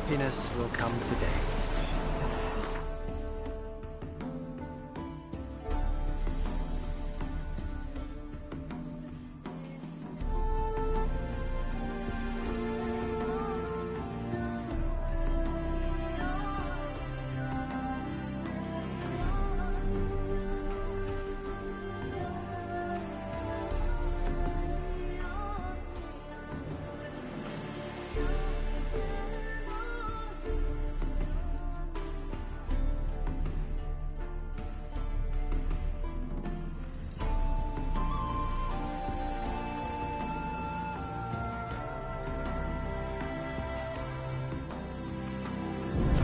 happiness will come today.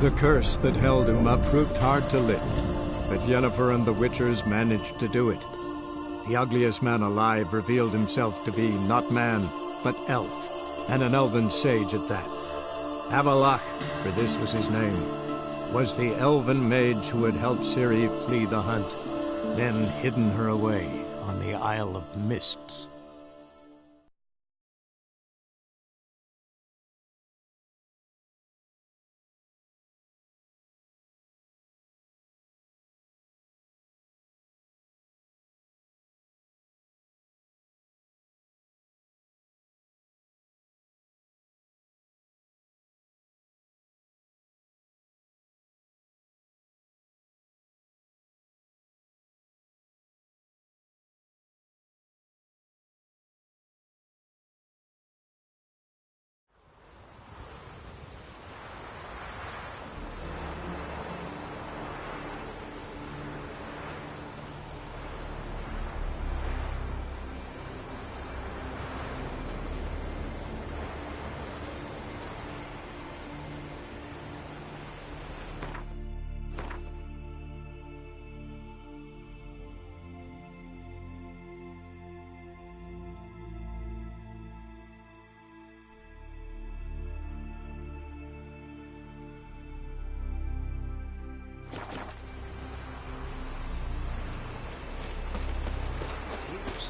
The curse that held Uma proved hard to lift, but Yennefer and the Witchers managed to do it. The ugliest man alive revealed himself to be not man, but elf, and an elven sage at that. Avalach, for this was his name, was the elven mage who had helped Ciri flee the hunt, then hidden her away on the Isle of Mists.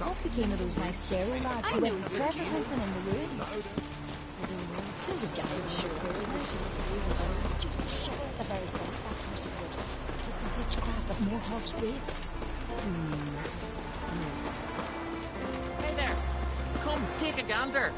What became of those nice Barrow lads who went treasure hunting in the ruins? Who the jacket sure? Just shit the very thing that person would. Just the witchcraft of Morhogg's wraiths. Hey there! Come, take a gander!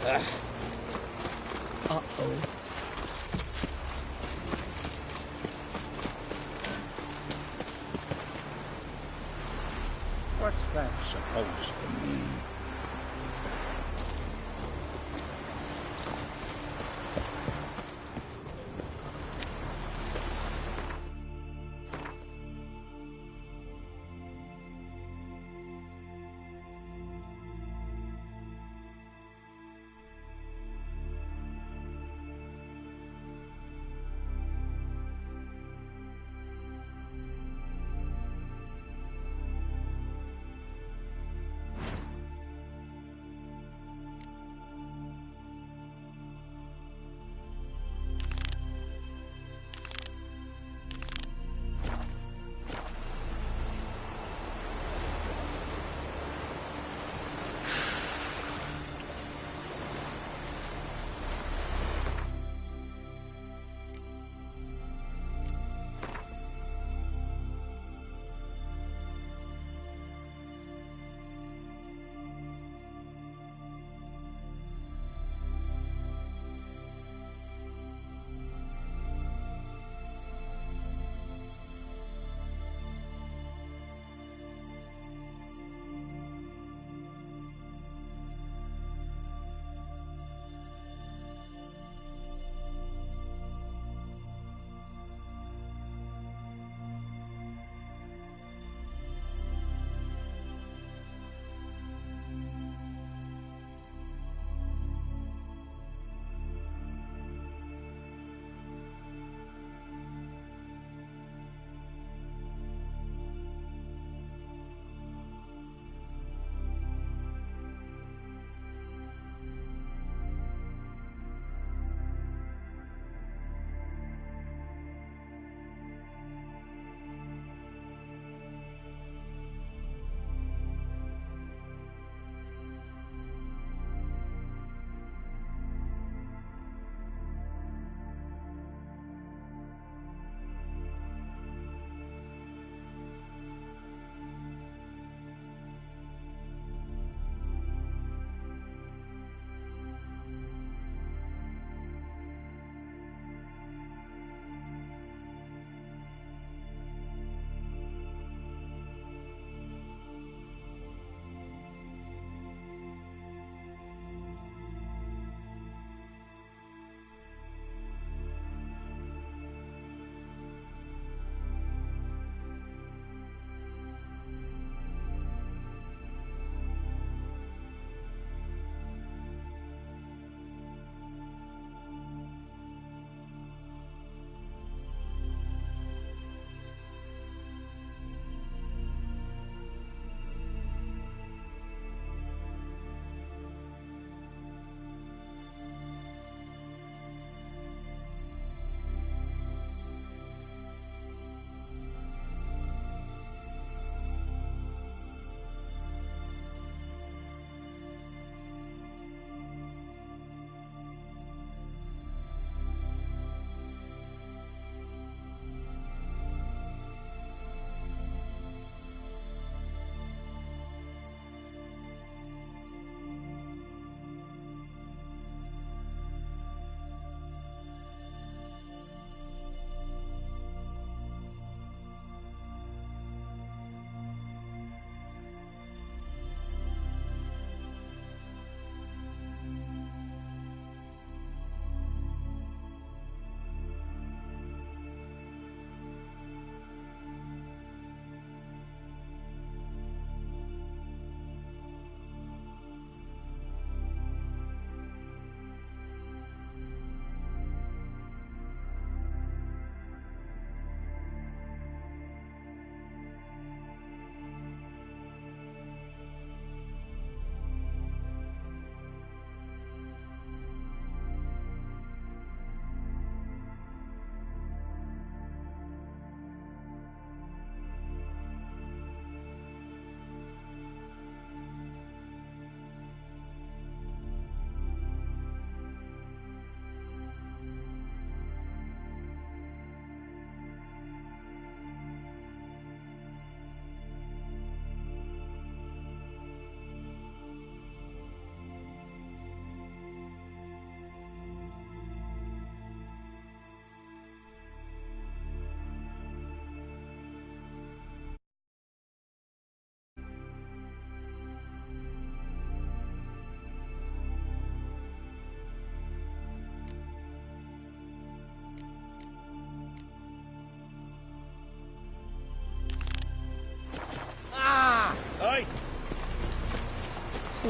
Uh-oh. What's that supposed to mean?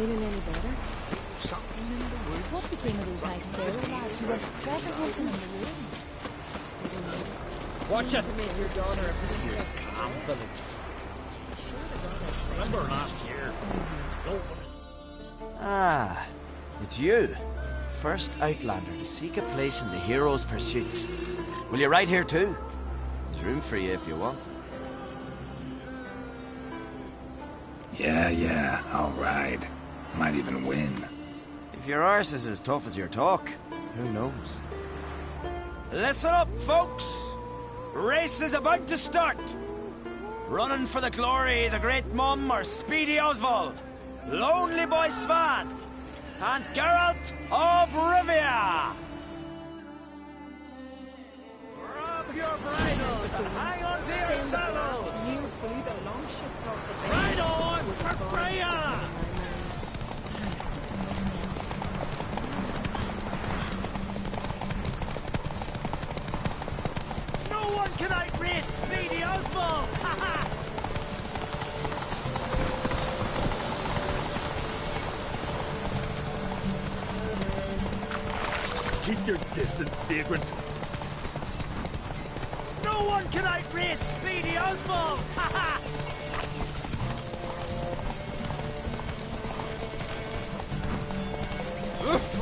feeling any better? Something in the woods. What became of those night farer lads who went treasure hunting in the ruins? Watch it! To make your daughter a princess. Calm village. Remember last year? No one is... Ah, it's you. First Outlander to seek a place in the hero's pursuits. Will you ride here too? There's room for you if you want. Yeah, I'll ride. Might even win. If your arse is as tough as your talk, who knows? Listen up, folks! Race is about to start! Running for the glory, the great Mum or Speedy Oswald, Lonely Boy Svan, and Geralt of Rivia! Grab your bridles and hang on to your saddles! Ride on for Freya! No one can outrace Speedy Oswald! Keep your distance, vagrant. No one can outrace Speedy Oswald!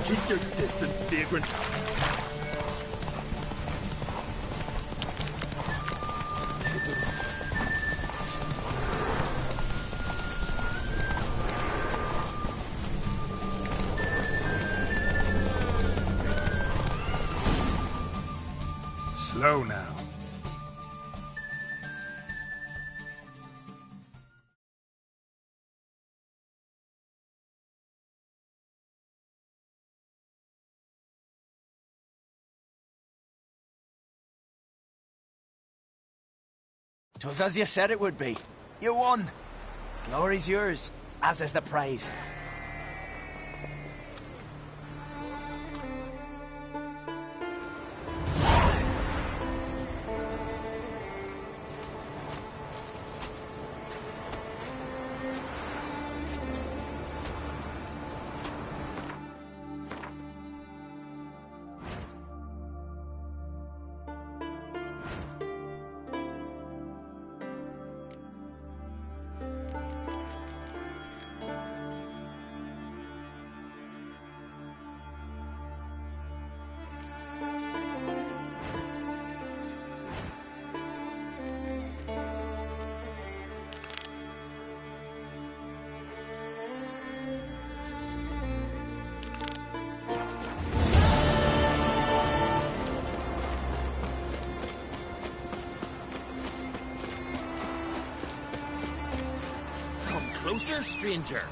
Keep your distance, vagrant. Slow now. Twas as you said it would be. You won. Glory's yours, as is the prize. Closer, stranger.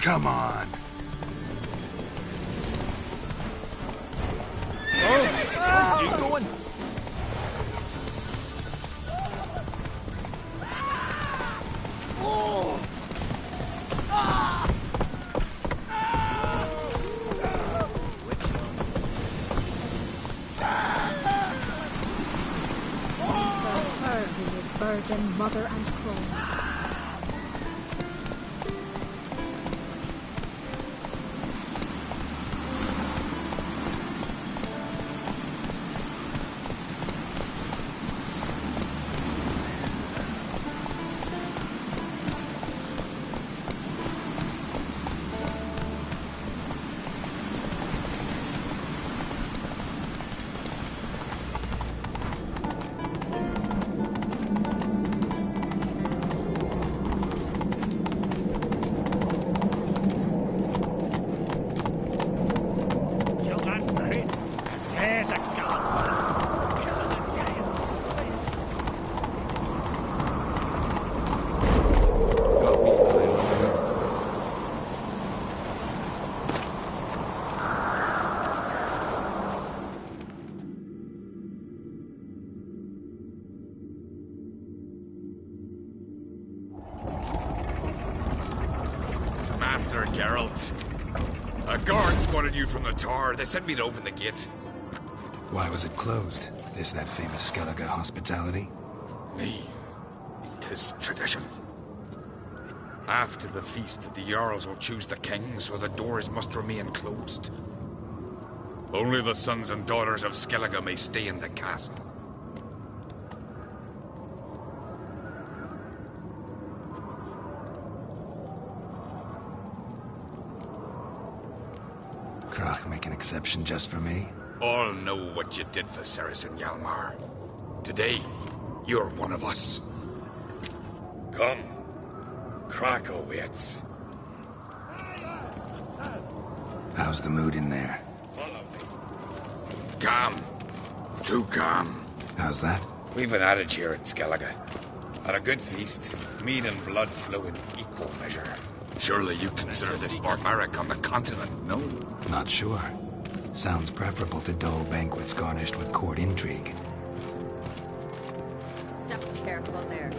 Come on. Where are you going? than mother and crone. Master Geralt. A guard spotted you from the tower. They sent me to open the gate. Why was it closed? Is that famous Skellige hospitality? Me. 'Tis tradition. After the feast, the Jarls will choose the king, so the doors must remain closed. Only the sons and daughters of Skellige may stay in the castle. Krach make an exception just for me? All know what you did for Saracen Hjalmar. Today, you're one of us. Come. Krach awaits. How's the mood in there? Follow me. Calm. Too calm. How's that? We've an adage here in Skellige. At a good feast, meat and blood flow in equal measure. Surely you consider this barbaric on the continent, no? Not sure. Sounds preferable to dull banquets garnished with court intrigue. Step careful there.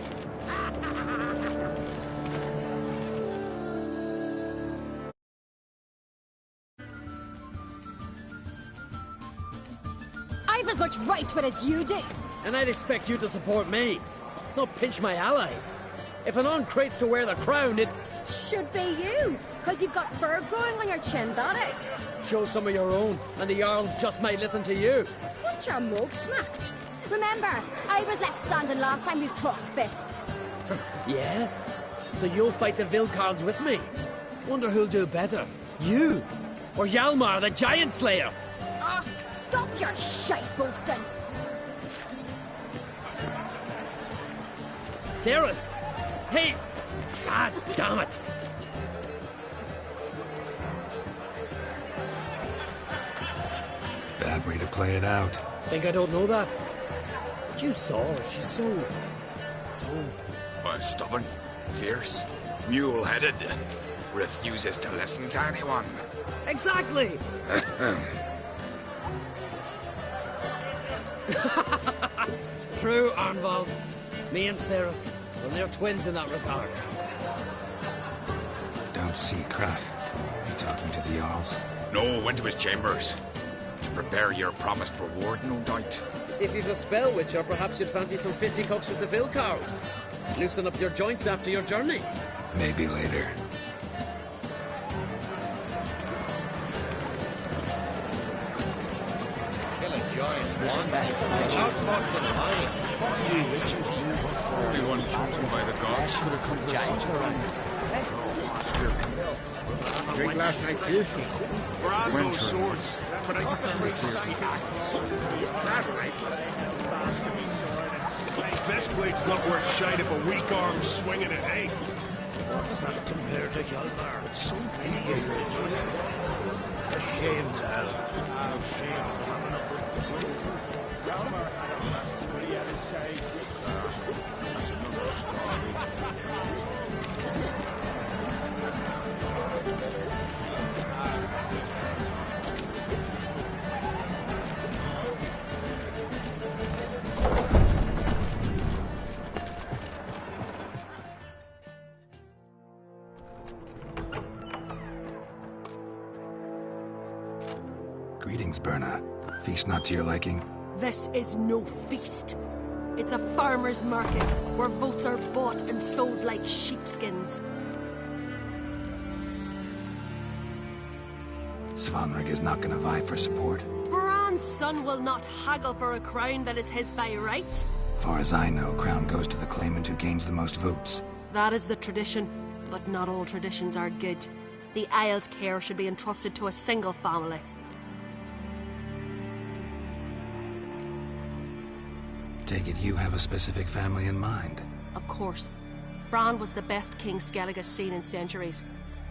I've as much right to it as you do. And I'd expect you to support me, not pinch my allies. If an on-crate's to wear the crown, it Should be you, because you've got fur growing on your chin, that it? show some of your own, and the Jarls just might listen to you. Want your mug smacked? Remember, I was left standing last time we crossed fists. Yeah? So you'll fight the Vilcards with me? Wonder who'll do better, you or Hjalmar the Giant Slayer? Oh, stop your shite boasting. Ceres! Hey! God damn it! Bad way to play it out. Think I don't know that? But you saw her, she's so... Well, stubborn, fierce, mule-headed, refuses to listen to anyone. Exactly! True, Arnvald. Me and Ceres, well, they're twins in that regard. Don't see Krach. He talking to the Jarls? No, went to his chambers. To prepare your promised reward, no doubt. If you've a spell witcher, perhaps you'd fancy some fisticuffs with the Vilcards. Loosen up your joints after your journey. Maybe later. Everyone chosen by the gods could have come to Drink last night too? Bravo swords, but I got the axe. Last night. Best blade's not worth shite if a weak arm's swinging it, eh? What's that compared to Hjalmar? It's so many individuals. A shame, Zal. A shame having a good crew. Hjalmar had a blast, but he had his say. That's another story. Greetings, Berna. Feast not to your liking? This is no feast. It's a farmer's market where votes are bought and sold like sheepskins. Svanrig is not gonna vie for support. Bran's son will not haggle for a crown that is his by right. Far as I know, crown goes to the claimant who gains the most votes. That is the tradition, but not all traditions are good. The Isle's care should be entrusted to a single family. Take it you have a specific family in mind? Of course. Bran was the best king Skellige has seen in centuries.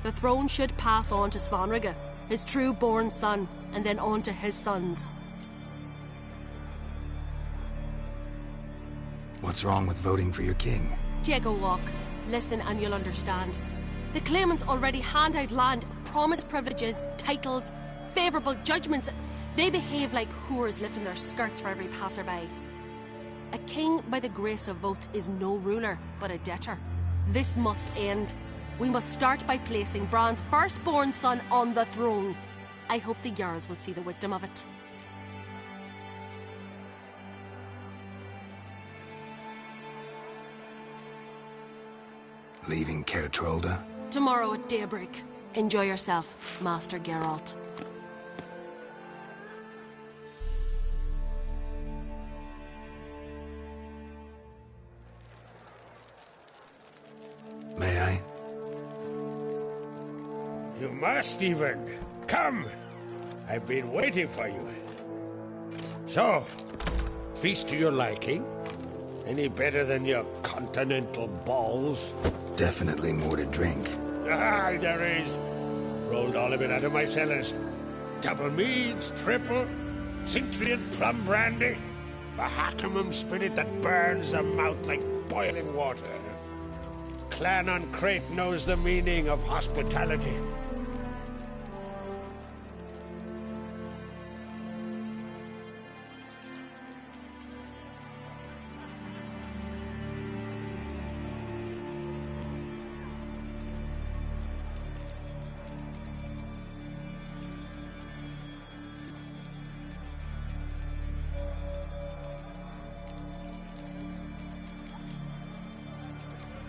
The throne should pass on to Svanrige, his true-born son, and then on to his sons. What's wrong with voting for your king? Take a walk. Listen and you'll understand. The claimants already hand out land, promise privileges, titles, favourable judgments. They behave like whores lifting their skirts for every passerby. A king by the grace of votes is no ruler, but a debtor. This must end. We must start by placing Bran's firstborn son on the throne. I hope the Jarls will see the wisdom of it. Leaving Caer Trolda? Tomorrow at daybreak. Enjoy yourself, Master Geralt. May I? You must, even. Come. I've been waiting for you. So, feast to your liking? Any better than your continental balls? Definitely more to drink. Ah, there is. Rolled all of it out of my cellars. Double meads, triple, Cintrian plum brandy, a Hackamum spirit that burns the mouth like boiling water. Clan on Crate knows the meaning of hospitality.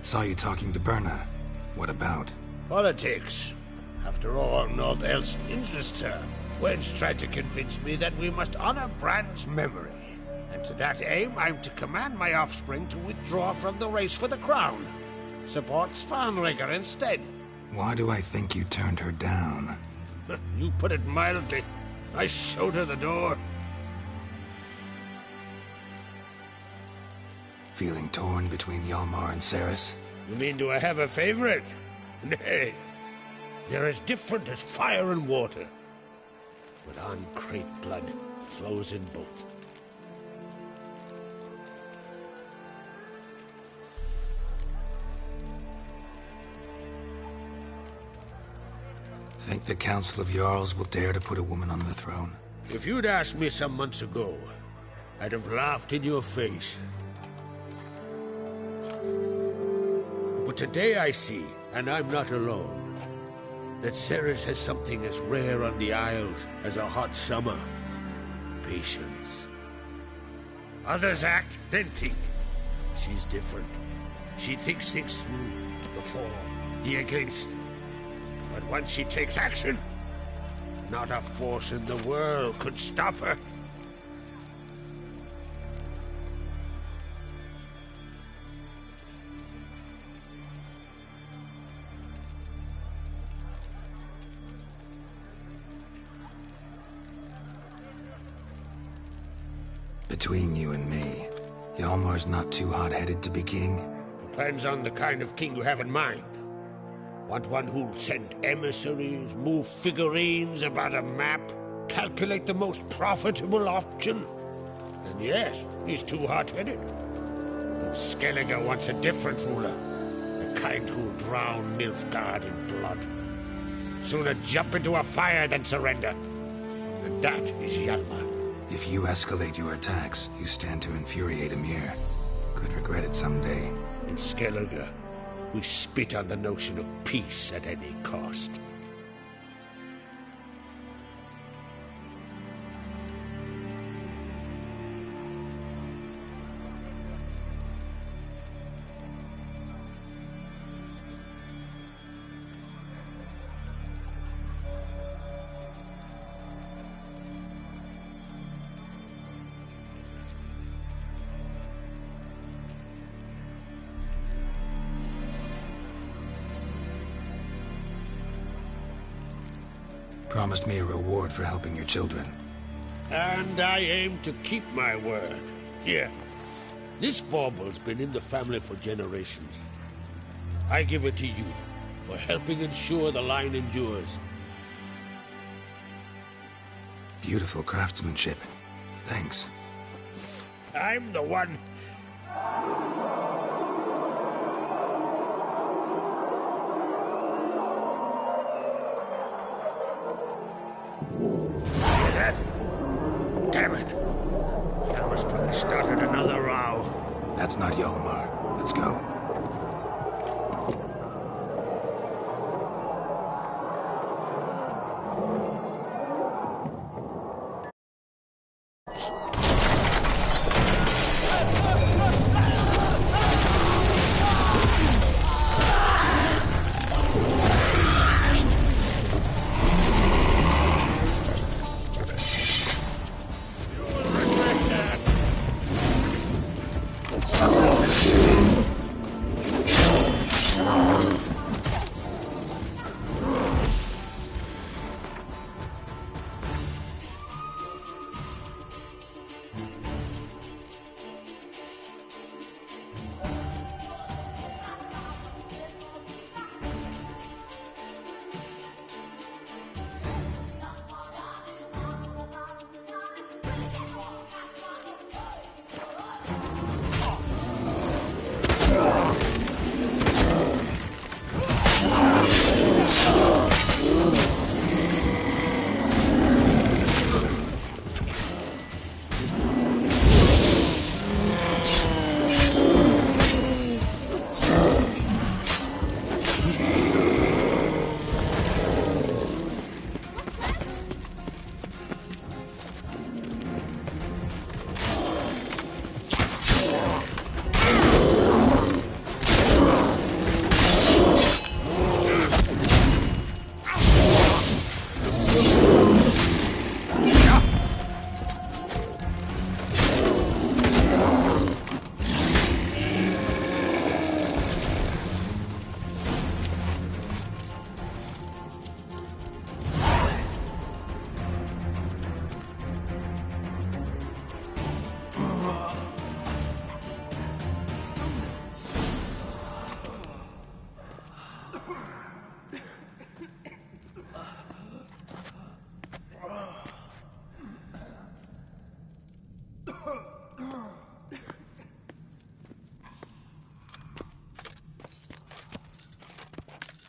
Saw you talking to Berna. What about? Politics. After all, naught else interests her. Wench tried to convince me that we must honor Bran's memory. And to that aim, I'm to command my offspring to withdraw from the race for the crown. Support Svanrige instead. Why do I think you turned her down? You put it mildly. I showed her the door. Feeling torn between Hjalmar and Cerys? You mean do I have a favorite? Nay. They're as different as fire and water. But on Crate blood flows in both. Think the Council of Jarls will dare to put a woman on the throne? If you'd asked me some months ago, I'd have laughed in your face. But today I see, and I'm not alone, that Cerys has something as rare on the Isles as a hot summer. Patience. Others act, then think. She's different. She thinks things through, the for, the against. But once she takes action, not a force in the world could stop her. Between you and me, Hjalmar's not too hot-headed to be king? Depends on the kind of king you have in mind. Want one who'll send emissaries, move figurines about a map, calculate the most profitable option? And yes, he's too hot-headed. But Skellige wants a different ruler. The kind who'll drown Nilfgaard in blood. Sooner jump into a fire than surrender. And that is Hjalmar. If you escalate your attacks, you stand to infuriate Emir. Could regret it someday. In Skellige, we spit on the notion of peace at any cost. Promised me a reward for helping your children. And I aim to keep my word. Here. This bauble's been in the family for generations. I give it to you for helping ensure the line endures. Beautiful craftsmanship. Thanks. I'm the one. Hear that? Damn it. Hjalmar's probably started another row. That's not Hjalmar. Let's go.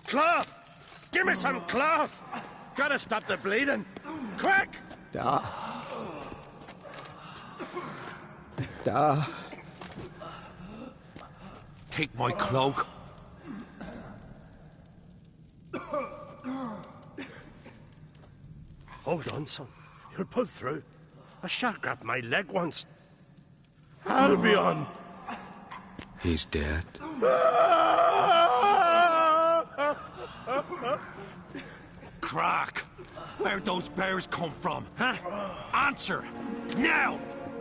Cloth! Give me some cloth! Gotta stop the bleeding! Quick! Da. Take my cloak. Hold on, son. You'll pull through. A shark grabbed my leg once. Albion! He's dead. Crack! Where'd those bears come from, huh? Answer! Now!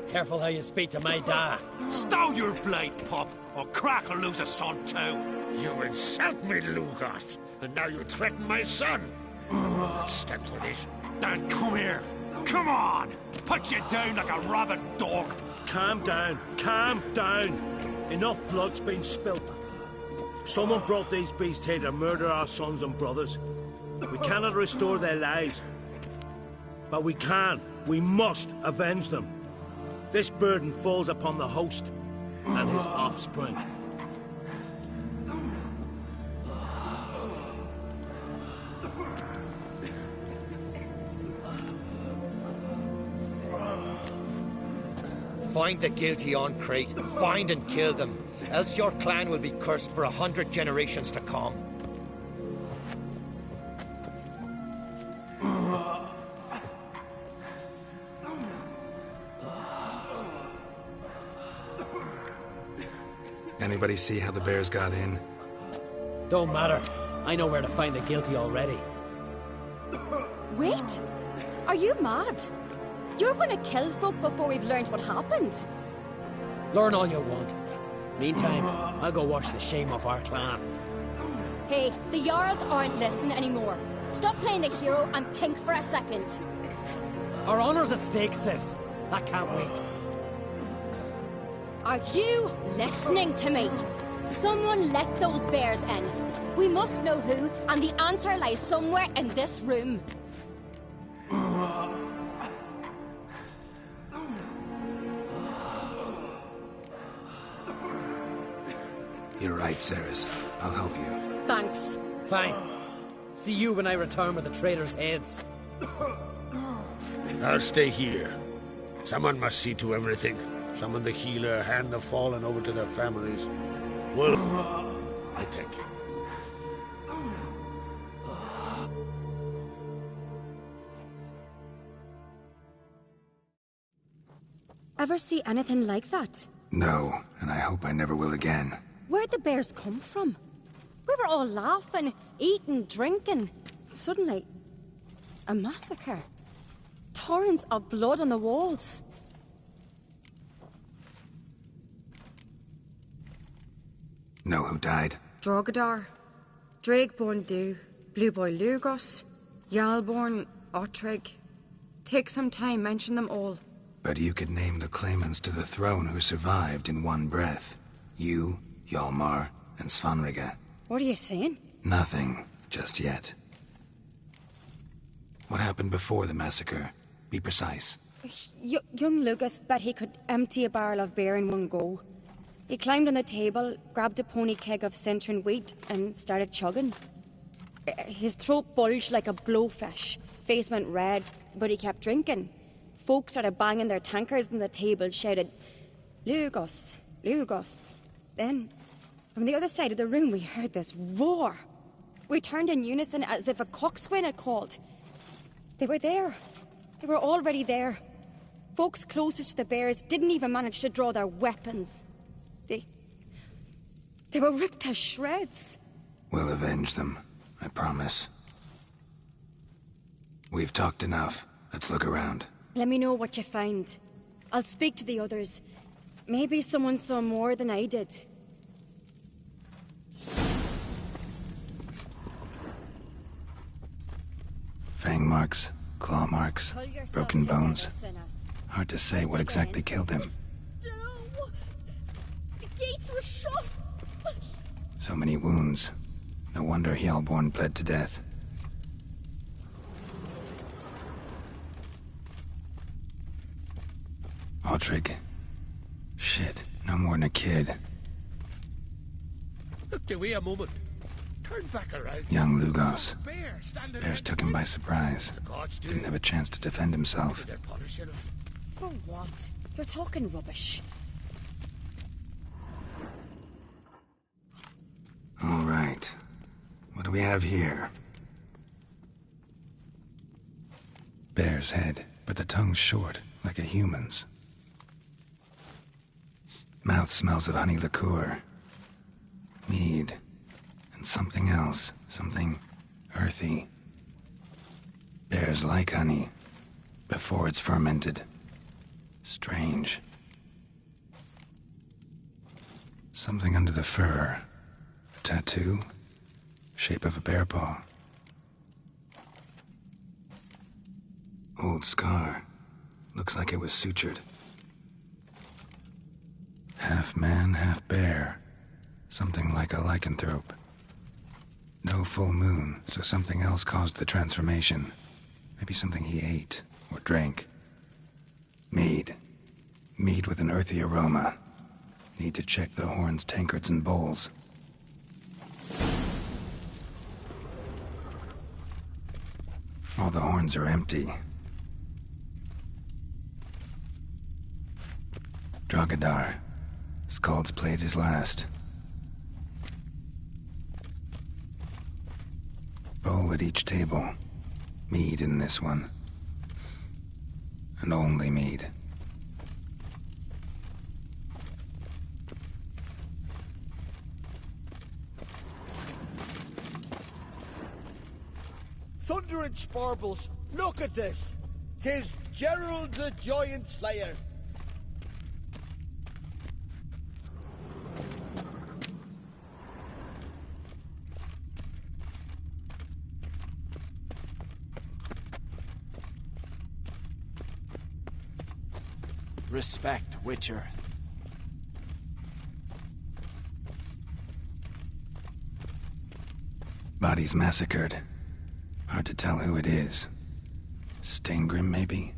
Careful how you speak to my dad. Stow your blade, pup, or Crack will lose a son too. You insult me, Lugos, and now you threaten my son. Let's step for this. Dan, come here. Come on! Put you down like a rabid dog. Calm down. Calm down. Enough blood's been spilt. Someone brought these beasts here to murder our sons and brothers. We cannot restore their lives. But we can. We must avenge them. This burden falls upon the host and his offspring. Find the guilty on Crate, find and kill them, else your clan will be cursed for 100 generations to come. Anybody see how the bears got in? Don't matter. I know where to find the guilty already. Wait! Are you mad? You're gonna kill folk before we've learned what happened. Learn all you want. Meantime, I'll go wash the shame off our clan. Hey, the Jarls aren't listening anymore. Stop playing the hero and think for a second. Our honor's at stake, sis. I can't wait. Are you listening to me? Someone let those bears in. We must know who, and the answer lies somewhere in this room. You're right, Ceres. I'll help you. Thanks. Fine. See you when I return with the traitors' heads. I'll stay here. Someone must see to everything. Summon the healer, hand the fallen over to their families. Wolf, I thank you. Ever see anything like that? No, and I hope I never will again. Where'd the bears come from? We were all laughing, eating, drinking. Suddenly, a massacre. Torrents of blood on the walls. Know who died? Drogadar, Drakeborn Du, Blue Boy Lugos, Yalborn, Ottrig. Take some time, mention them all. But you could name the claimants to the throne who survived in one breath. You, Hjalmar, and Svanrige. What are you saying? Nothing, just yet. What happened before the massacre? Be precise. Young Lucas bet he could empty a barrel of beer in one go. He climbed on the table, grabbed a pony keg of Centron wheat, and started chugging. His throat bulged like a blowfish. Face went red, but he kept drinking. Folks started banging their tankards on the table, shouted, "Lugos, Lugos." Then, from the other side of the room, we heard this roar. We turned in unison as if a coxswain had called. They were there. They were already there. Folks closest to the bears didn't even manage to draw their weapons. They were ripped to shreds. We'll avenge them, I promise. We've talked enough. Let's look around. Let me know what you find. I'll speak to the others. Maybe someone saw more than I did. Fang marks, claw marks, broken bones. Hard to say what exactly killed him. No! The gates were shut! So many wounds. No wonder Hjalborn bled to death. Ottrig. Shit, no more than a kid. Look, wait a moment. Turn back around. Young Lugos. Bears took him by surprise. Didn't have a chance to defend himself. They're punishing us. For what? You're talking rubbish. All right. What do we have here? Bear's head, but the tongue's short, like a human's. Mouth smells of honey liqueur. Mead. And something else. Something earthy. Bears like honey. Before it's fermented. Strange. Something under the fur. A tattoo. Shape of a bear paw. Old scar. Looks like it was sutured. Half man, half bear. Something like a lycanthrope. No full moon, so something else caused the transformation. Maybe something he ate or drank. Mead. Mead with an earthy aroma. Need to check the horns, tankards, and bowls. All the horns are empty. Drogadar. Skald's played his last. Bowl at each table. Mead in this one. And only mead. Thunder and sparbles, look at this! 'Tis Gerald the Giant Slayer. Respect, Witcher. Bodies massacred. Hard to tell who it is. Staingrim, maybe?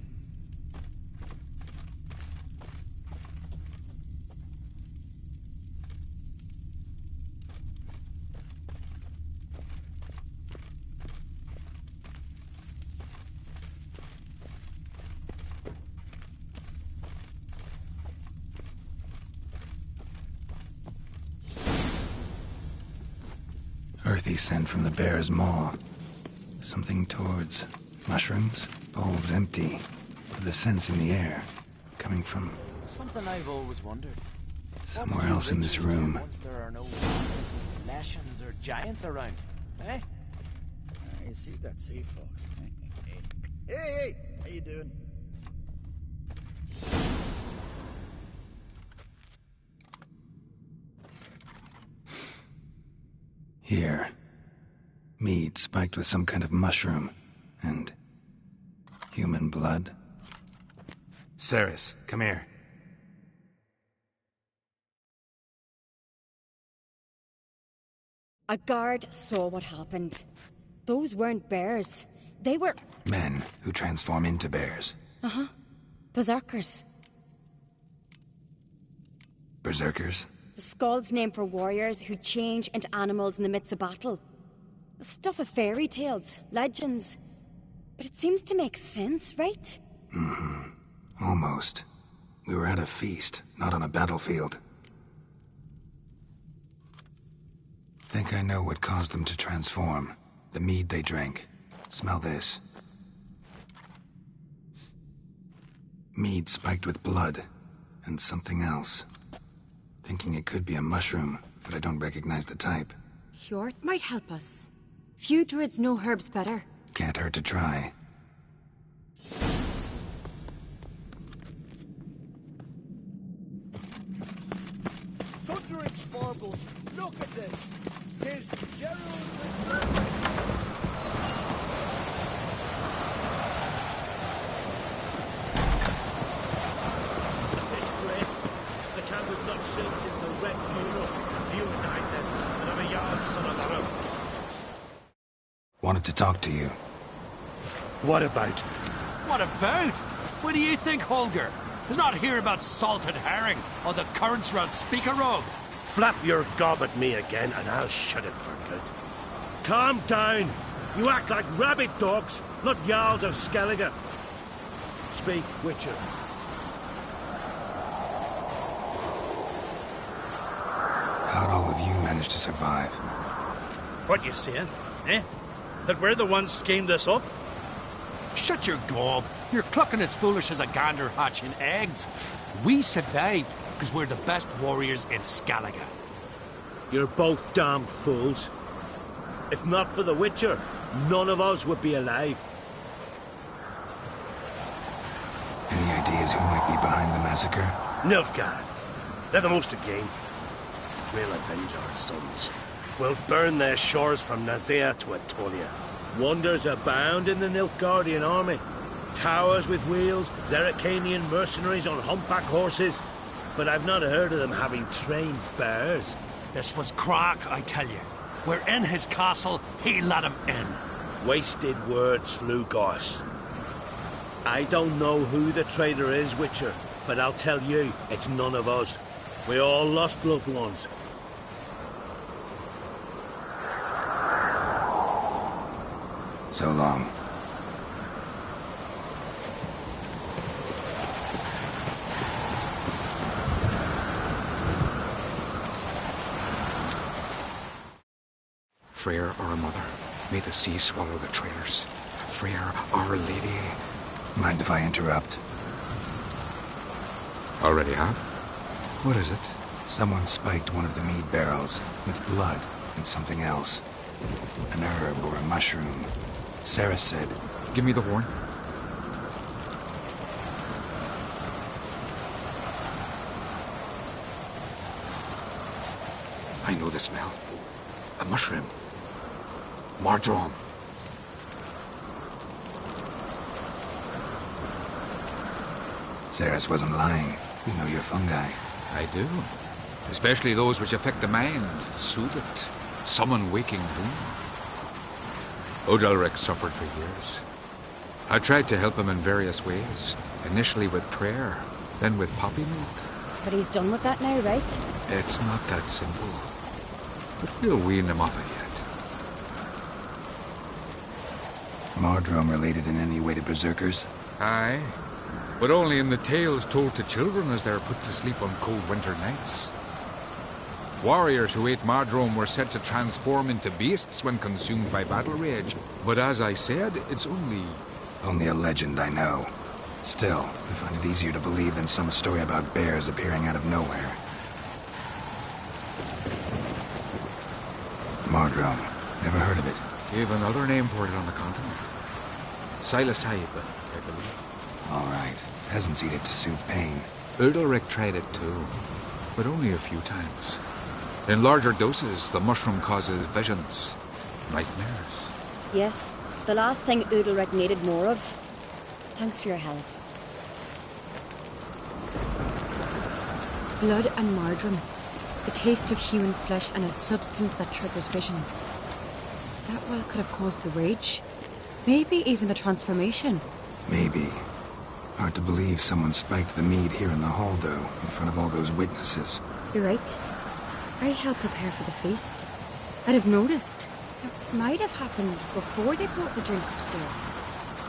Earthy scent from the bear's maw. Something towards mushrooms? Bowls empty. With the scents in the air. Coming from... Something I've always wondered. somewhere else in this room. Once there are no Lashans or giants around, eh? You see that sea fox? Hey, how you doing? Here. Mead spiked with some kind of mushroom. And... human blood. Ceres, come here. A guard saw what happened. Those weren't bears. They were... Men who transform into bears. Uh-huh. Berserkers. Berserkers? The Skald's name for warriors who change into animals in the midst of battle. The stuff of fairy tales, legends. But it seems to make sense, right? Mm-hmm. Almost. We were at a feast, not on a battlefield. Think I know what caused them to transform. The mead they drank. Smell this. Mead spiked with blood. And something else. Thinking it could be a mushroom, but I don't recognize the type. Hjort might help us. Few druids know herbs better. Can't hurt to try. Thundering sparkles, look at this! 'Tis Gerald Disgrace. The camp we've not seen since the Red Funeral. You died then, and I'm a yard son of that. Wanted to talk to you. What about? What about? What do you think, Holger? Does not hear about salted herring or the currents round Speaker Road? Flap your gob at me again and I'll shut it for good. Calm down. You act like rabid dogs, not Jarls of Skellige. Speak, Witcher. How'd all of you manage to survive? What you saying? Eh? That we're the ones schemed this up? Shut your gob. You're clucking as foolish as a gander hatching eggs. We survived because we're the best warriors in Skellige. You're both damn fools. If not for the Witcher, none of us would be alive. Any ideas who might be behind the massacre? Nilfgaard. They're the most again. We'll avenge our sons. We'll burn their shores from Nazea to Atolia. Wonders abound in the Nilfgaardian army. Towers with wheels, Zerrikanian mercenaries on humpback horses. But I've not heard of them having trained bears. This was crack, I tell you. We're in his castle, he let him in. Wasted words, Lugos. I don't know who the traitor is, Witcher, but I'll tell you, it's none of us. We all lost loved ones. So long. Freyr, our mother, may the sea swallow the traitors. Freyr, our lady. Mind if I interrupt? Already have? What is it? Someone spiked one of the mead barrels with blood and something else. An herb or a mushroom. Sarah said... Give me the horn. I know the smell. A mushroom. Marjoram. Ceres wasn't lying. You know your fungi. I do. Especially those which affect the mind, soothe it, summon waking dream. Odalric suffered for years. I tried to help him in various ways, initially with prayer, then with poppy milk. But he's done with that now, right? It's not that simple. But we'll wean him off it yet. Mardrome related in any way to berserkers? Aye, but only in the tales told to children as they're put to sleep on cold winter nights. Warriors who ate Mardrome were said to transform into beasts when consumed by battle rage. But as I said, it's only... Only a legend, I know. Still, I find it easier to believe than some story about bears appearing out of nowhere. Mardrome. Never heard of it. We have another name for it on the continent. Psilocybin, I believe. All right. Peasants eat it to soothe pain. Odalric tried it too, but only a few times. In larger doses, the mushroom causes visions, nightmares. Yes, the last thing Odalric needed more of. Thanks for your help. Blood and Mardrome. The taste of human flesh and a substance that triggers visions. That well could have caused the rage. Maybe even the transformation. Maybe. Hard to believe someone spiked the mead here in the hall, though, in front of all those witnesses. You're right. I helped prepare for the feast. I'd have noticed. It might have happened before they brought the drink upstairs.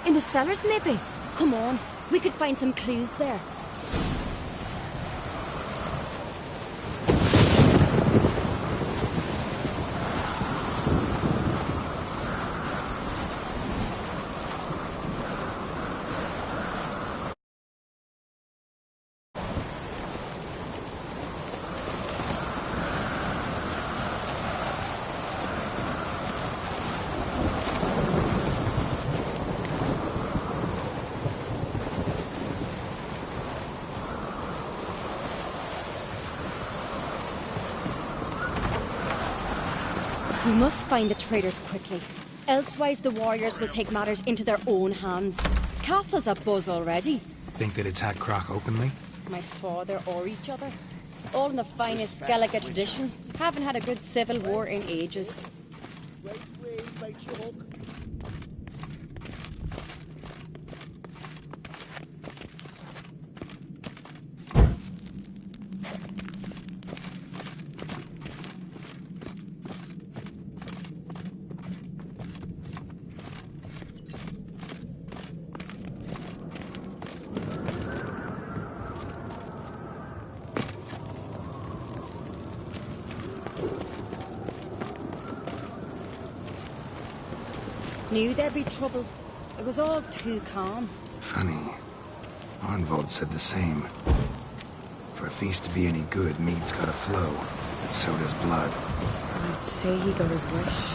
In the cellars, maybe? Come on, we could find some clues there. We must find the traitors quickly. Elsewise, the warriors will take matters into their own hands. Castle's a buzz already. Think they'd attack Croc openly? My father or each other. All in the finest Skellige tradition. Haven't had a good civil war in ages. Knew there'd be trouble. It was all too calm. Funny. Arnvold said the same. For a feast to be any good, mead's gotta flow, but so does blood. I'd say he got his wish.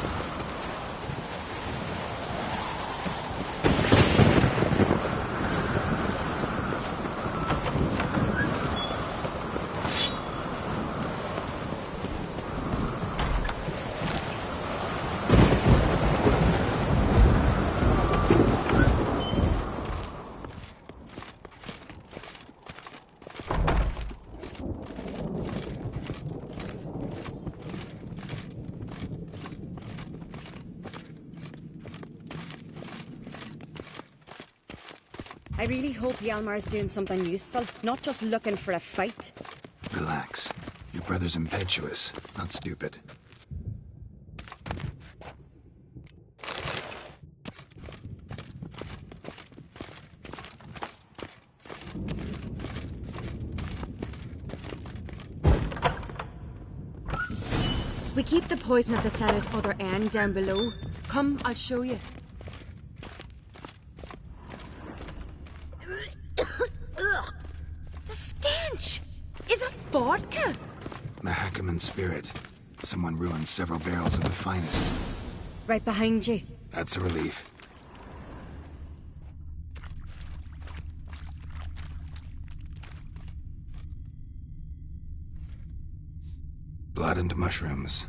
I really hope Hjalmar's doing something useful, not just looking for a fight. Relax. Your brother's impetuous, not stupid. We keep the poison at the cellar's other end down below. Come, I'll show you. The stench! Is that vodka? Mahakaman spirit. Someone ruined several barrels of the finest. Right behind you. That's a relief. Blood and mushrooms.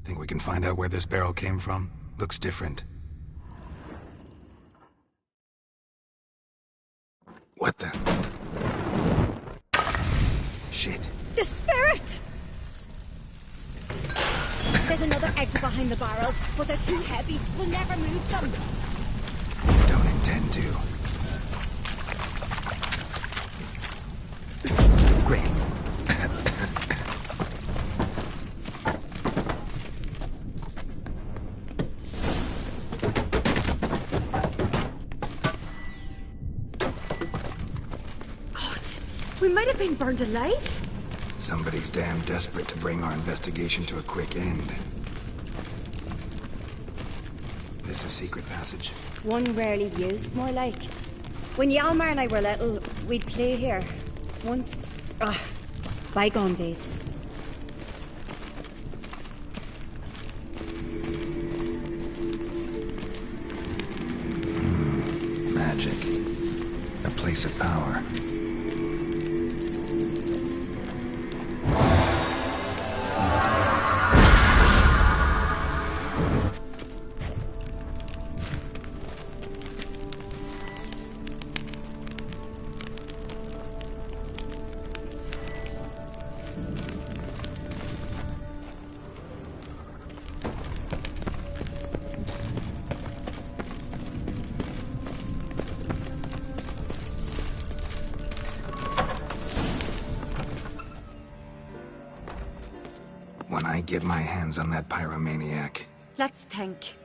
Think we can find out where this barrel came from? Looks different. What the? it! There's another exit behind the barrels, but they're too heavy. We'll never move them. Don't intend to. Quick. We might have been burned alive. Somebody's damn desperate to bring our investigation to a quick end. This a secret passage? One rarely used, more like. When Yalmar and I were little, we'd play here. Once... bygone days. Magic. A place of power. When I get my hands on that pyromaniac. Let's think.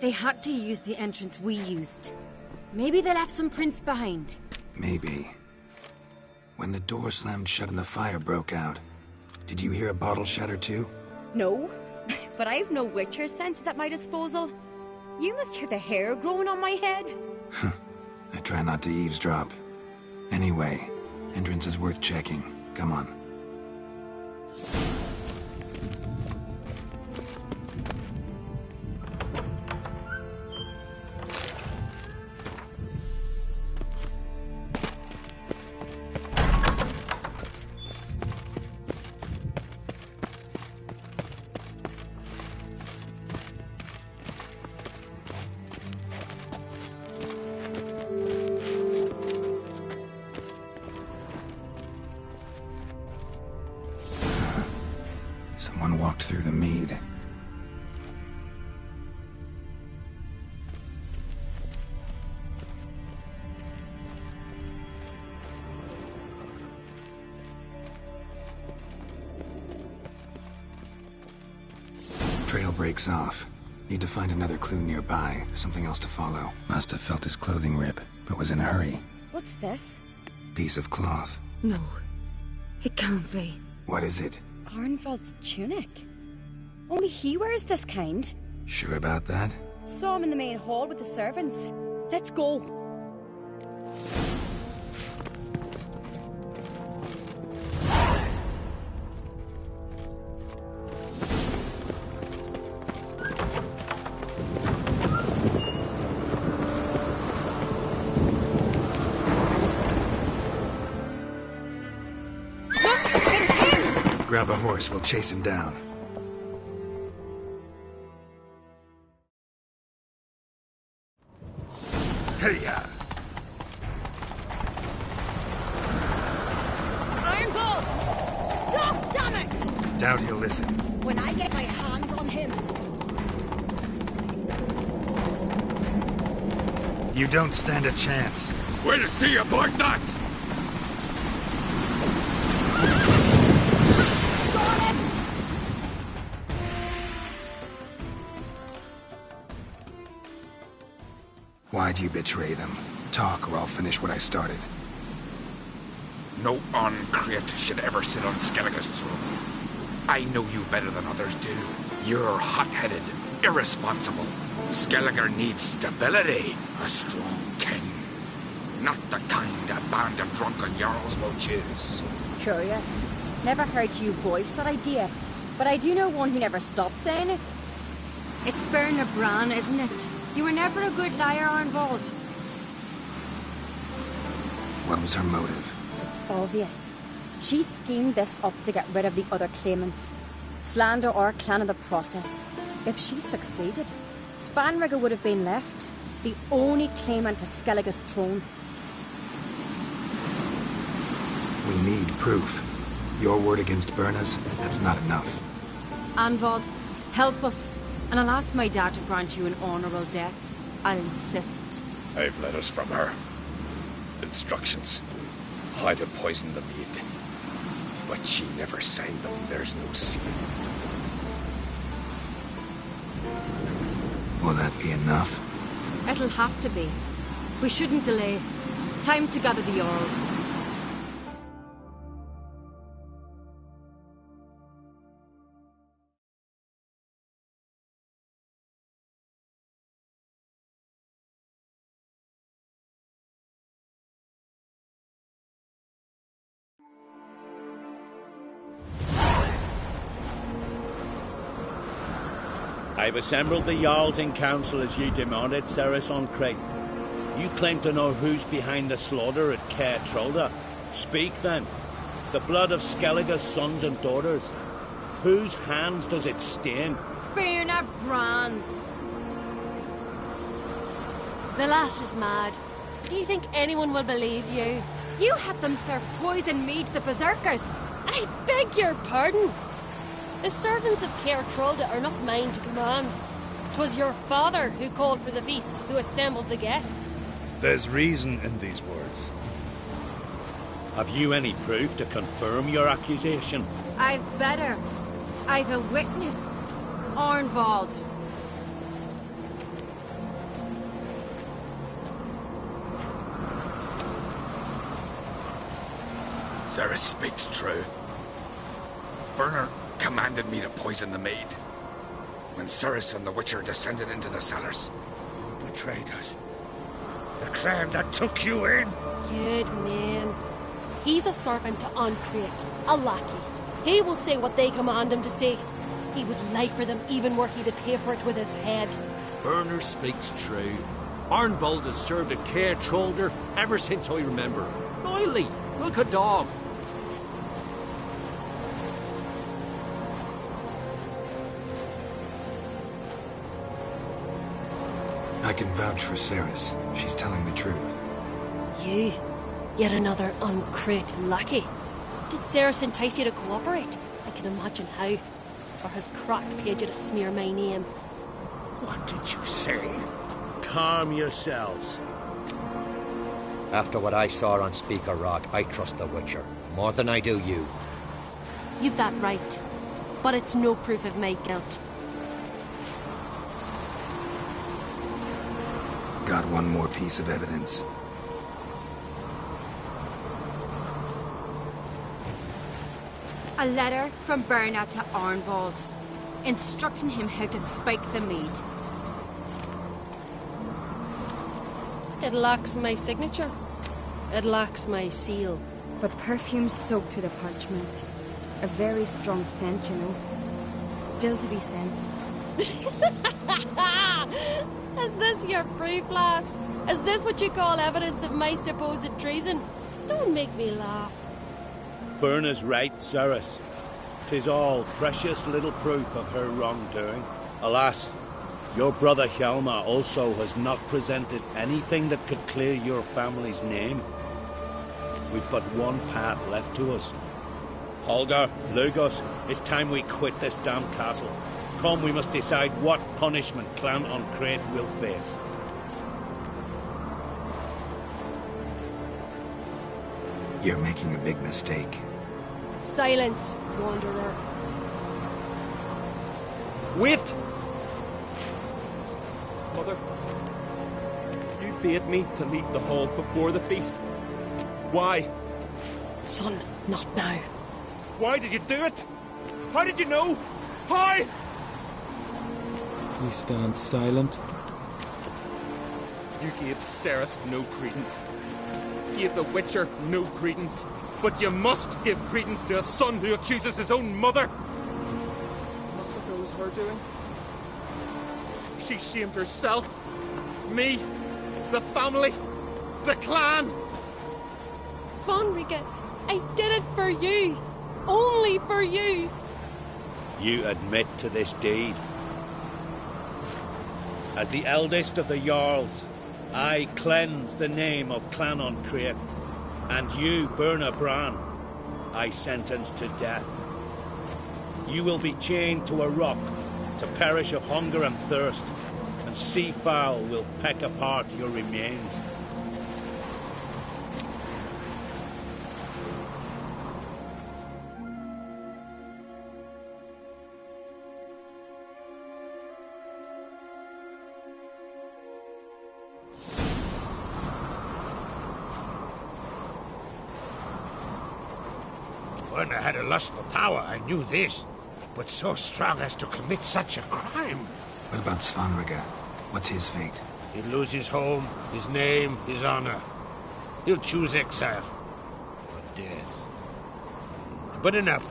They had to use the entrance we used. Maybe they left some prints behind. Maybe. When the door slammed shut and the fire broke out, did you hear a bottle shatter too? No, but I've no Witcher sense at my disposal. You must hear the hair growing on my head. I try not to eavesdrop. Anyway, entrance is worth checking. Come on. Someone walked through the mead. Trail breaks off. Need to find another clue nearby, something else to follow. Must have felt his clothing rip, but was in a hurry. What's this? Piece of cloth. No, it can't be. What is it? Arnvald's tunic. Only he wears this kind. Sure about that? Saw him in the main hall with the servants. Let's go. Grab a horse, we'll chase him down. Hey-ya! Ironbolt! Stop, damn it! Doubt he'll listen. When I get my hands on him. You don't stand a chance. We'll see about that! Why'd you betray them? Talk, or I'll finish what I started. No uncreate should ever sit on Skellige's throne. I know you better than others do. You're hot-headed, irresponsible. Skellige needs stability, a strong king. Not the kind a band of drunken jarls will choose. Curious. Never heard you voice that idea, but I do know one who never stops saying it. It's Berna Bran, isn't it? You were never a good liar, Arnvald. What was her motive? It's obvious. She schemed this up to get rid of the other claimants. Slander our clan in the process. If she succeeded, Svanrigger would have been left, the only claimant to Skellige's throne. We need proof. Your word against Berna's, that's not enough. Anvald, help us, and I'll ask my dad to grant you an honourable death. I'll insist. I've letters from her. Instructions. How to poison the mead. But she never signed them. There's no seal. Will that be enough? It'll have to be. We shouldn't delay. Time to gather the Jarls. I've assembled the Jarls in council as you demanded, Ceres on Crate. You claim to know who's behind the slaughter at Caer Trolda. Speak then. The blood of Skellige's sons and daughters. Whose hands does it stain? Berna Brands. The lass is mad. Do you think anyone will believe you? You had them serve poison mead to the berserkers. I beg your pardon. The servants of Caer Trolda are not mine to command. 'Twas your father who called for the feast, who assembled the guests. There's reason in these words. Have you any proof to confirm your accusation? I've better. I've a witness. Arnvald. Ceres speaks true. Berna commanded me to poison the maid. When Ceres and the Witcher descended into the cellars. Who betrayed us? The clan that took you in? Good man. He's a servant to Ancrate, a lackey. He will say what they command him to say. He would lie for them even were he to pay for it with his head. Berner speaks true. Arnvald has served at Caer Trolda ever since I remember. Loyally, like a dog. I can vouch for Ceres. She's telling the truth. You? Yet another Ancrate lackey? Did Ceres entice you to cooperate? I can imagine how. Or has Crack paid you to smear my name? What did you say? Calm yourselves. After what I saw on Speaker Rock, I trust the Witcher. More than I do you. You've that right. But it's no proof of my guilt. Got one more piece of evidence. A letter from Berna to Arnvald, instructing him how to spike the mead. It lacks my signature. It lacks my seal. But perfume soaked through the parchment. A very strong scent, you know. Still to be sensed. Is this your proof, lass? Is this what you call evidence of my supposed treason? Don't make me laugh. Berna's right, Ceres. 'Tis all precious little proof of her wrongdoing. Alas, your brother Hjalmar also has not presented anything that could clear your family's name. We've but one path left to us. Holger, Lugos, it's time we quit this damn castle. Come, we must decide what punishment Clan Ancrate will face. You're making a big mistake. Silence, Wanderer. Wait! Mother, you bade me to leave the hall before the feast. Why? Son, not now. Why did you do it? How did you know? How? We stand silent. You gave Ceres no credence. Gave the Witcher no credence. But you must give credence to a son who accuses his own mother. Must it was her doing? She shamed herself, me, the family, the clan. Svanrika, I did it for you. Only for you. You admit to this deed. As the eldest of the Jarls, I cleanse the name of Clan Ancrate, and you, Berna Bran. I sentence to death. You will be chained to a rock to perish of hunger and thirst, and seafowl will peck apart your remains. When I had a lust for power, I knew this. But so strong as to commit such a crime. What about Svanrige? What's his fate? He'll lose his home, his name, his honor. He'll choose exile. Or death. But enough.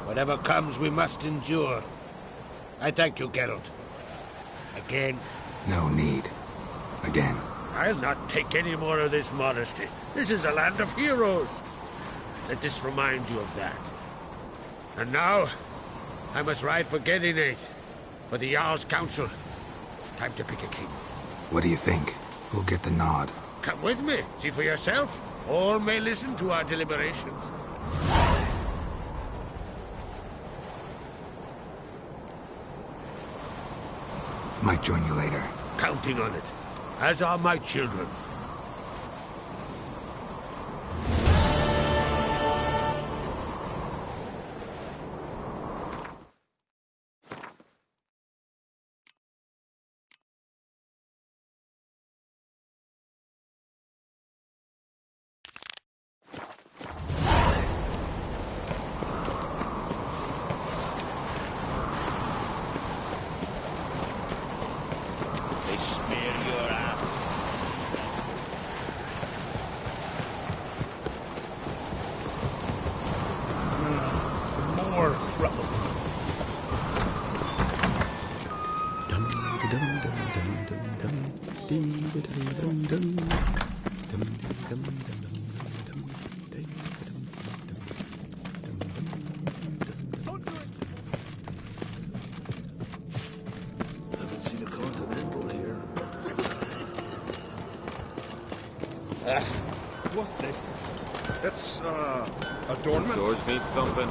Whatever comes, we must endure. I thank you, Geralt. Again. No need. Again. I'll not take any more of this modesty. This is a land of heroes. Let this remind you of that. And now, I must ride for Gedinate, for the Jarl's Council. Time to pick a king. What do you think? Who'll get the nod? Come with me, see for yourself. All may listen to our deliberations. Might join you later. Counting on it, as are my children. What's this? It's, adornment. Swords need thumping.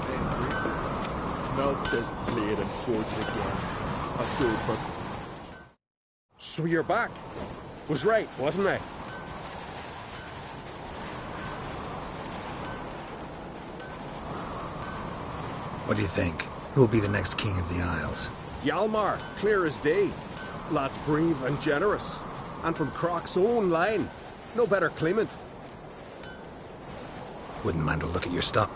Mouth says blade and forge it again. I stood for... So you're back. Was right, wasn't I? What do you think? Who'll be the next king of the Isles? Hjalmar, clear as day. Lad's brave and generous. And from Croc's own line. No better claimant. Wouldn't mind a look at your stuff.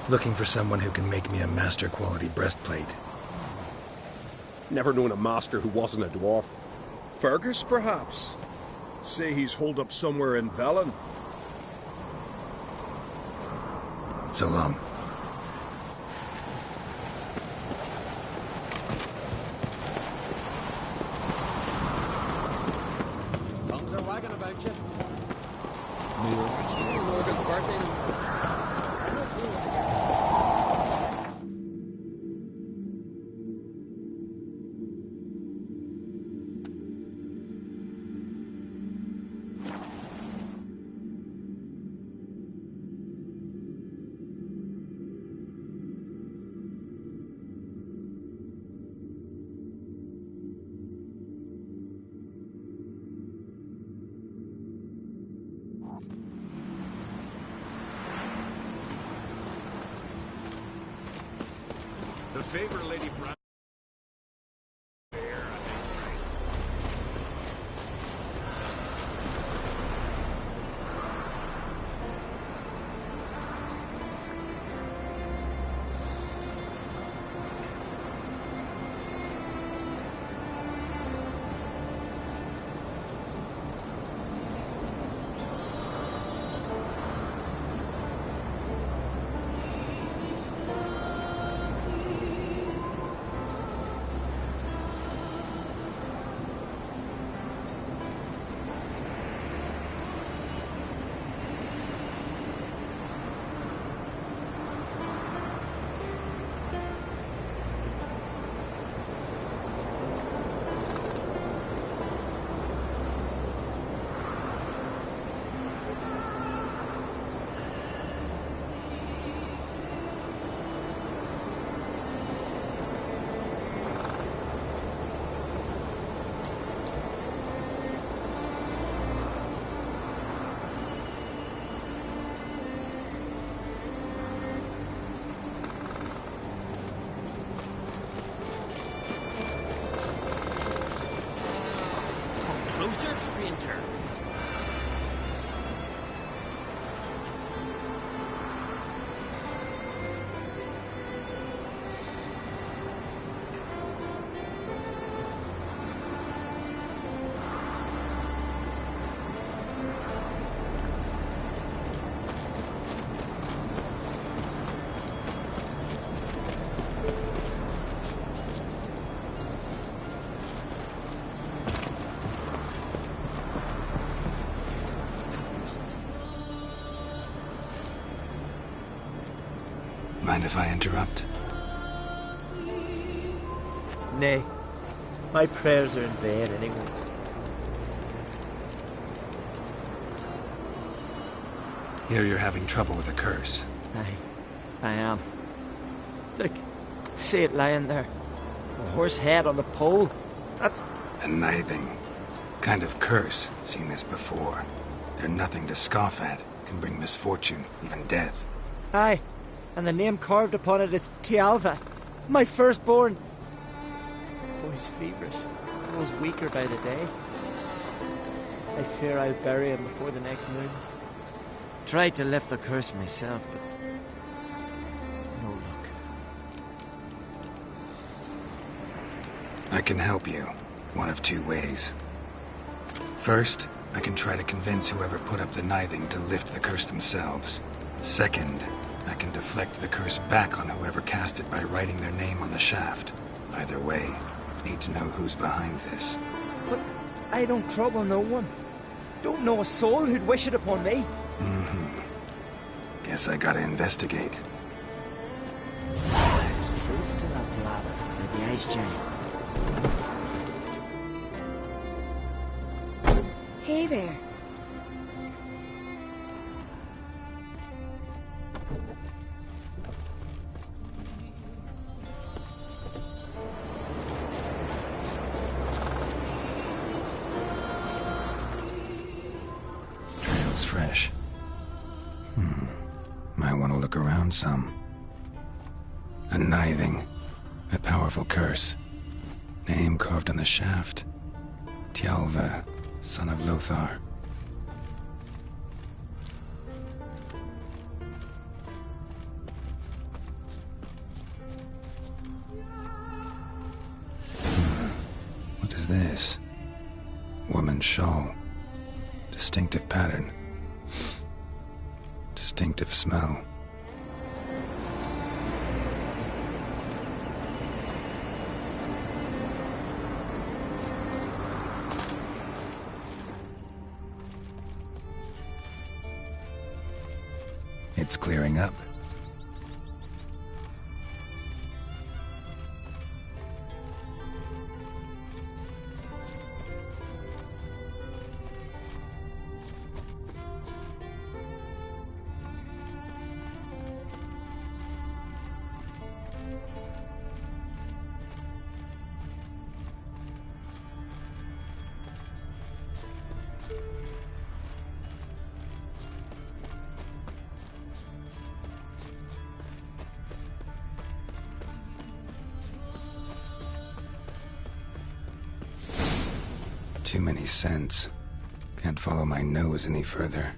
Looking for someone who can make me a master-quality breastplate. Never known a master who wasn't a dwarf. Fergus, perhaps? Say he's holed up somewhere in Velen. So long. Tongues are wagging about you. Morgan's birthday. The favor Lady Brown. Closer, stranger. Mind if I interrupt? Nay. My prayers are in vain anyways. Here you're having trouble with a curse. I am. Look, see it lying there. A horse head on the pole. That's... A nithing kind of curse. Seen this before. They're nothing to scoff at. Can bring misfortune, even death. Aye. And the name carved upon it is Tialva, my firstborn. Boy's feverish, grows weaker by the day. I fear I'll bury him before the next moon. Tried to lift the curse myself, but no luck. I can help you, one of two ways. First, I can try to convince whoever put up the nithing to lift the curse themselves. Second, I can deflect the curse back on whoever cast it by writing their name on the shaft. Either way, need to know who's behind this. But I don't trouble no one. Don't know a soul who'd wish it upon me. Guess I gotta investigate. There's truth to that blather by the ice giant. Hey there. Trail's fresh. Might want to look around some. A nithing. A powerful curse. Name carved on the shaft. Tialva, son of Lothar. What is this? Woman's shawl. Distinctive pattern. Distinctive smell. It's clearing up. Too many scents. Can't follow my nose any further.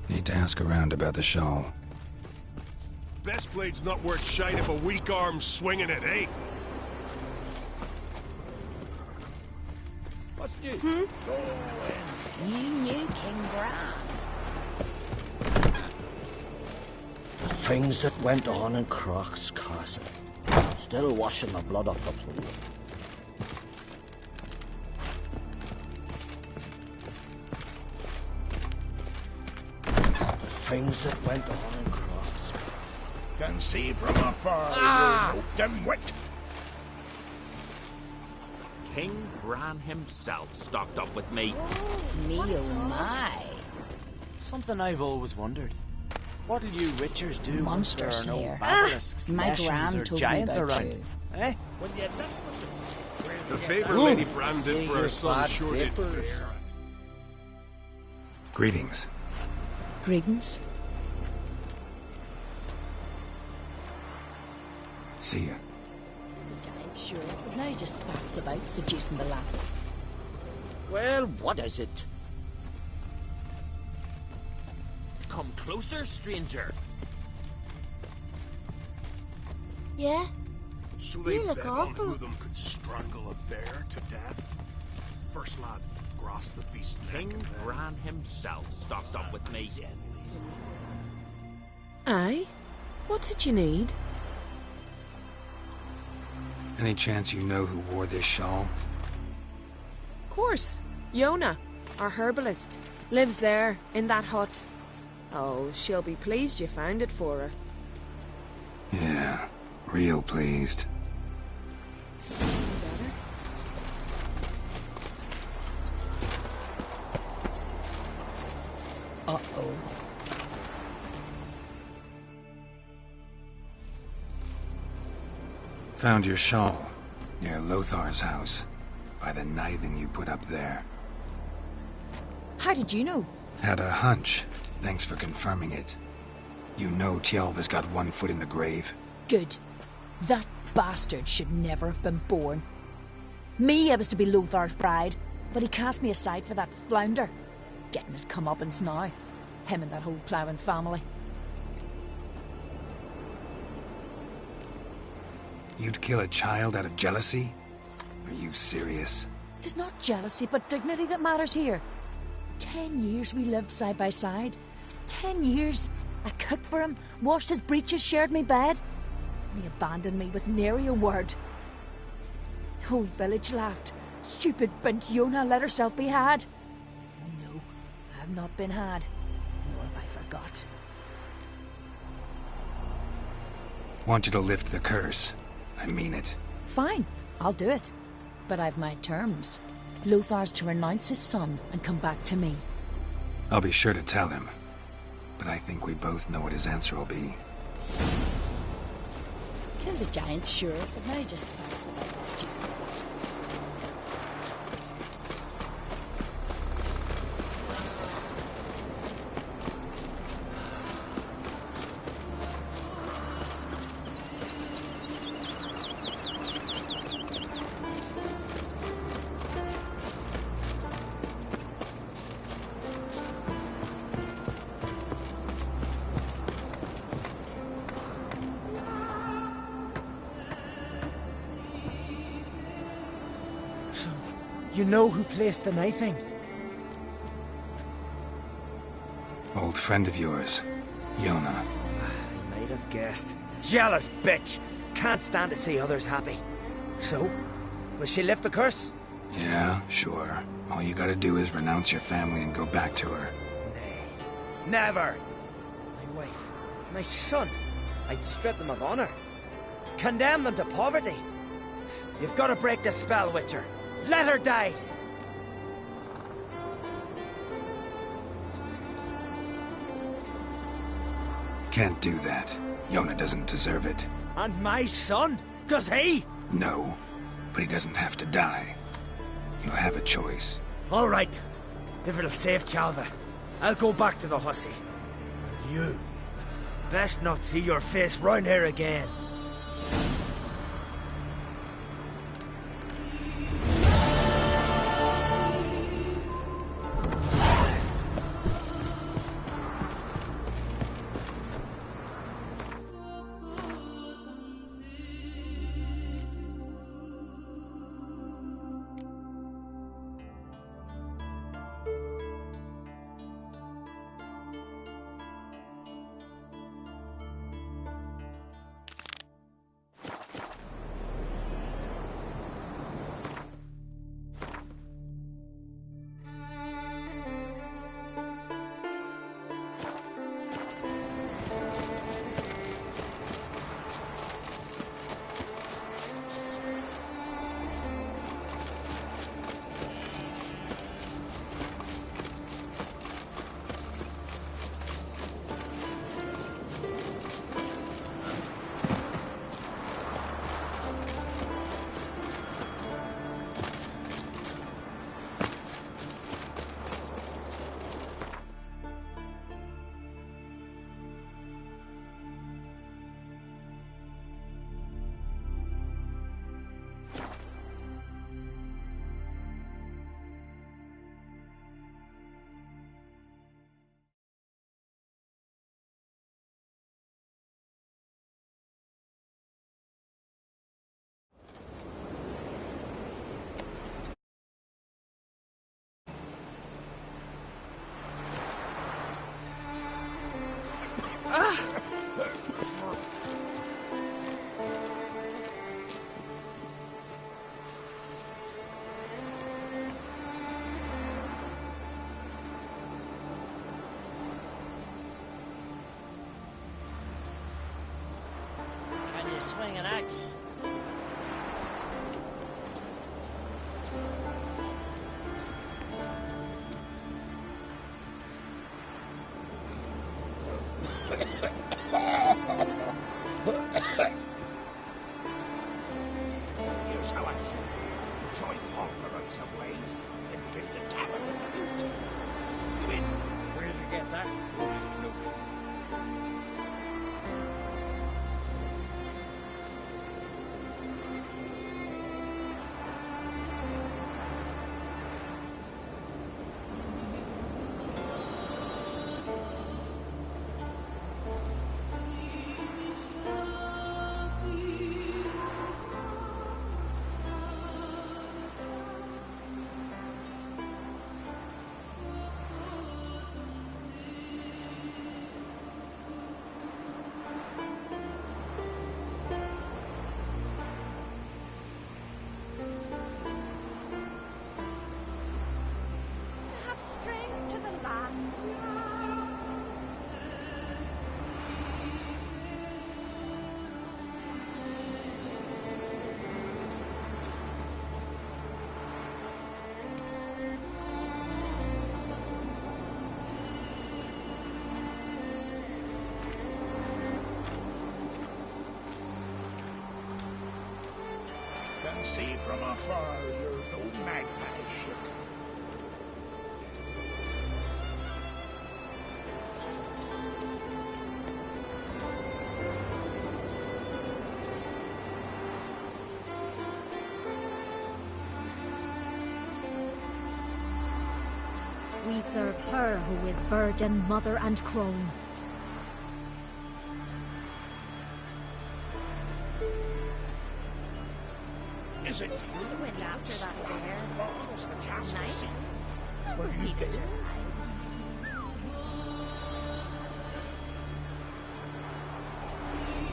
Need to ask around about the shawl. Best blade's not worth shite if a weak arm's swinging it, eh? What's new? You knew King Bran. Things that went on in Croc's castle. Still washing the blood off the floor. Things that went on in Croc's castle. Can see from afar, you dimwit. King Bran himself stocked up with me. Me oh my. Something I've always wondered. What'll you witchers do Monster when there are slayer. no basilisks, My Neshens, gran or told me giants about around? you. Eh? Will you listen to The favour Lady Bran did for her son sure did. Greetings. Greetings. See ya. The giant sure, but now he just spats about, seducing the lasses. Well, what is it? Come closer, stranger. Yeah? So You they look bet on awful. who of them could strangle a bear to death? First lad, grasp the beast King neck and then... Bran himself stocked up with me. Aye? What's it you need? Any chance you know who wore this shawl? Course. Yona, our herbalist. Lives there, in that hut. Oh, she'll be pleased you found it for her. Yeah, real pleased. Uh-oh. Found your shawl near Lothar's house by the knithing you put up there. How did you know? Had a hunch. Thanks for confirming it. You know Tjalva's got one foot in the grave. Good. That bastard should never have been born. Me, I was to be Lothar's bride, but he cast me aside for that flounder. Getting his comeuppance now. Him and that whole ploughing family. You'd kill a child out of jealousy? Are you serious? Tis not jealousy, but dignity that matters here. 10 years we lived side by side. 10 years. I cooked for him, washed his breeches, shared me bed. And he abandoned me with nary a word. The whole village laughed. Stupid bint Yona let herself be had. No, I have not been had. Nor have I forgot. Want you to lift the curse. I mean it. Fine, I'll do it. But I've my terms. Lothar's to renounce his son and come back to me. I'll be sure to tell him. But I think we both know what his answer will be. Killed the giant, sure, but now he just spats about seducing the lasses. You know who placed the knifing? Old friend of yours, Yona. I might have guessed. Jealous bitch! Can't stand to see others happy. So, will she lift the curse? Yeah, sure. All you gotta do is renounce your family and go back to her. Nay. Never! My wife, my son, I'd strip them of honor. Condemn them to poverty. You've got to break the spell, Witcher. Let her die! Can't do that. Yona doesn't deserve it. And my son? Does he? No, but he doesn't have to die. You have a choice. All right. If it'll save Chalva, I'll go back to the hussy. And you, best not see your face round here again. Swing an axe. Here's how I said. You join Honker on some ways, then get the tavern with the loot. You in? Where did you get that? Foolish notion. Strength to the last. Can see from afar you're no magpie ship. We serve her who is virgin, mother, and crone. Is it true? We went after that bear. As the castle Night? seat? How Were was you he to there? survive?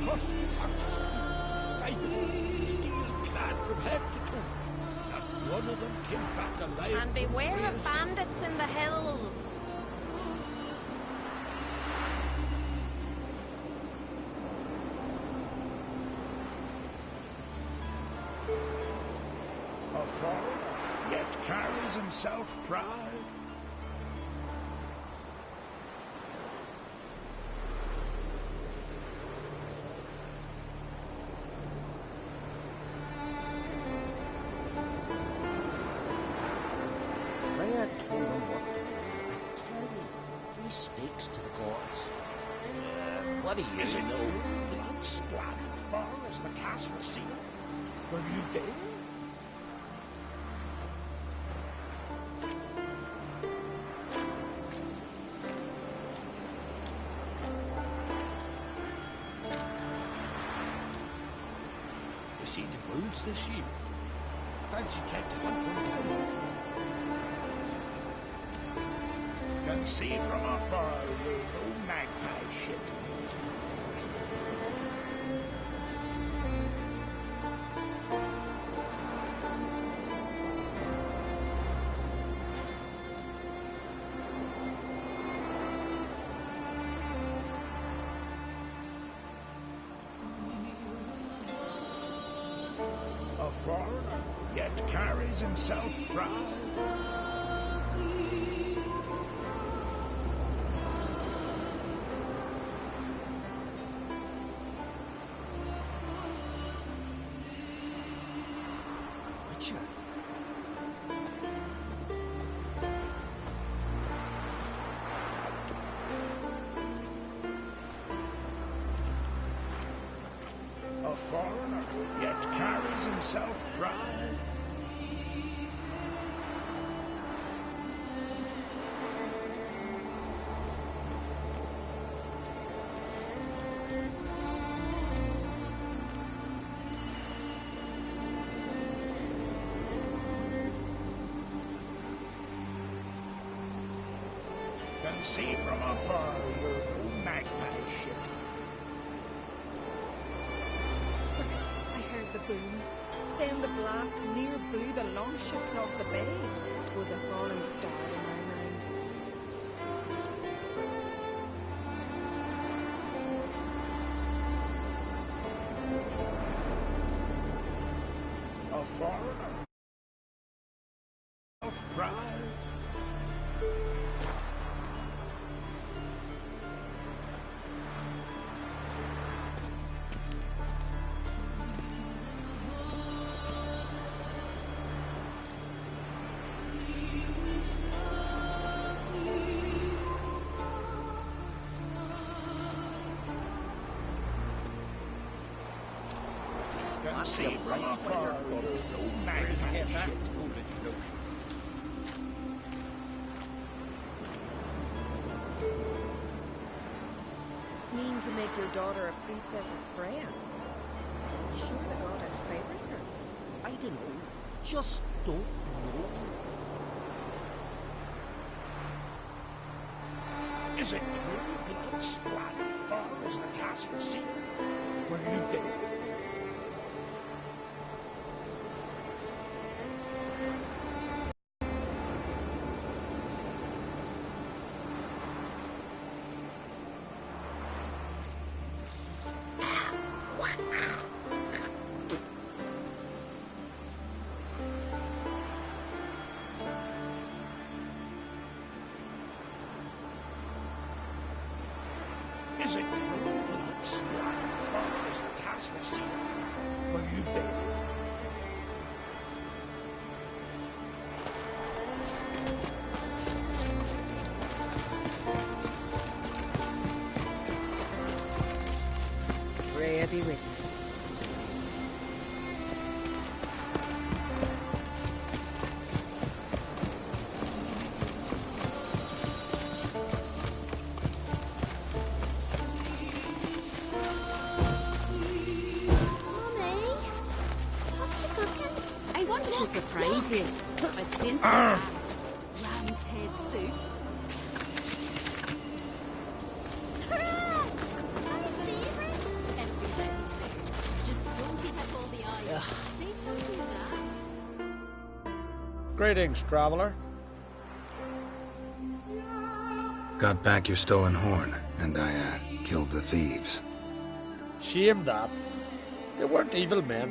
Cross the Street, diamond, steel-clad from head to toe. Not one of them came back alive. And beware of bandits in the hills. A foreigner, yet carries himself proud. Freya told him what to do. I tell you, he speaks to the gods. What do you Is it know? true? Blood splattered far as the castle seat? Were you there? You seen the wolves this year? Fancy trying to hunt one down. Can see from afar you no magpie shit. A foreigner, yet carries himself proud. Witcher. A foreigner, yet carries himself proud. Can see from afar you're no magpie shit. First, I heard the boom. Then the blast near blew the longships off the bay. 'Twas a falling star in my mind. A foreigner, of pride. Can see from afar there's no magpie shit. Mean to make your daughter a priestess of Freya? Sure the goddess favors her. I don't know. Just don't know. Is it true blood splattered far as the castle seat? Were you there? Is it true blood splattered far as the castle seat? Were you there? Freya be with you. Mummy, what you cooking? surprise you, but since ram's head soup. Just don't eat up all the eyes. Save something of that. Greetings, traveler. Got back your stolen horn, and I, killed the thieves. Shame that. They weren't evil men.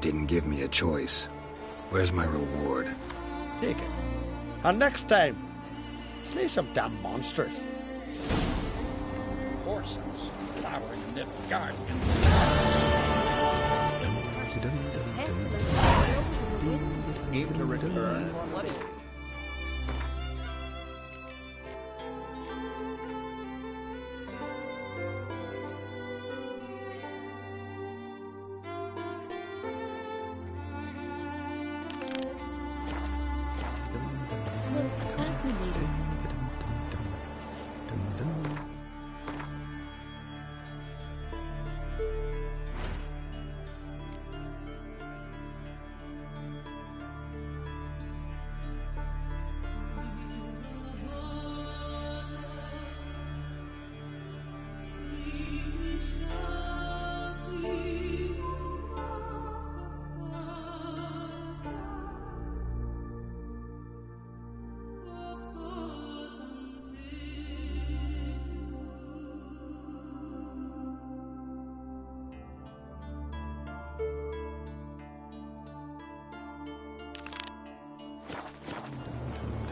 Didn't give me a choice. Where's my reward? Take it. And next time, slay some damn monsters. Horses flowering in the garden. Need to return. What is it? Ask me later.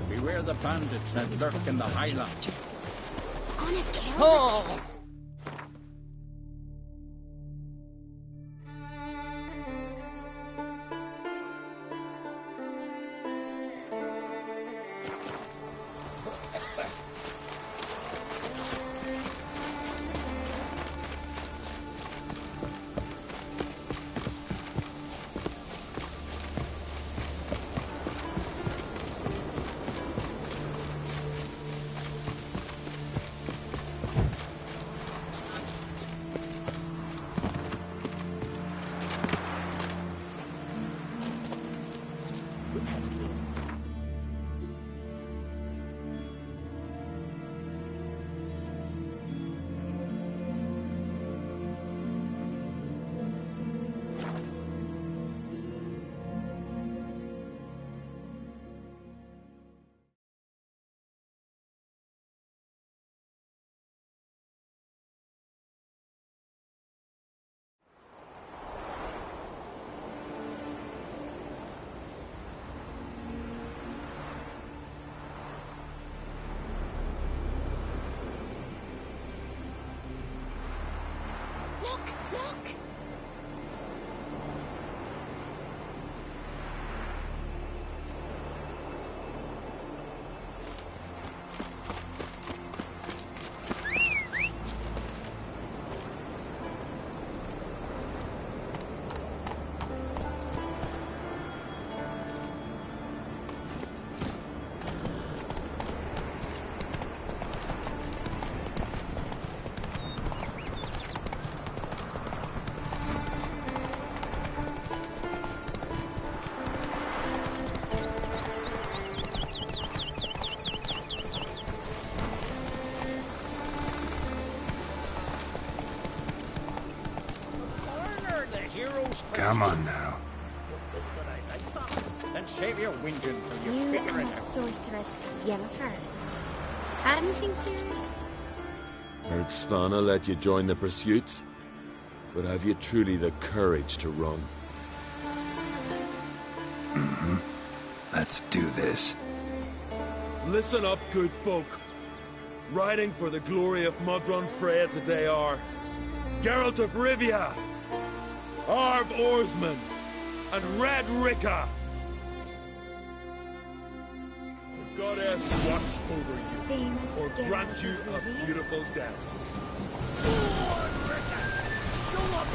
Beware the bandits that lurk in the highland. Gonna kill Oh! Look! Come on now. Then save your whinging till you You figure and it that out. sorceress, Yennefer. Had anything serious? Heard Svanna let you join the pursuits, but have you truly the courage to run? Mm-hmm. Let's do this. Listen up, good folk. Riding for the glory of Modron Freya today are Geralt of Rivia, Arv Oarsman, and Red Ricka. The goddess watch over you, Famous or grant Geralt you of a Rivia? beautiful death. Show up!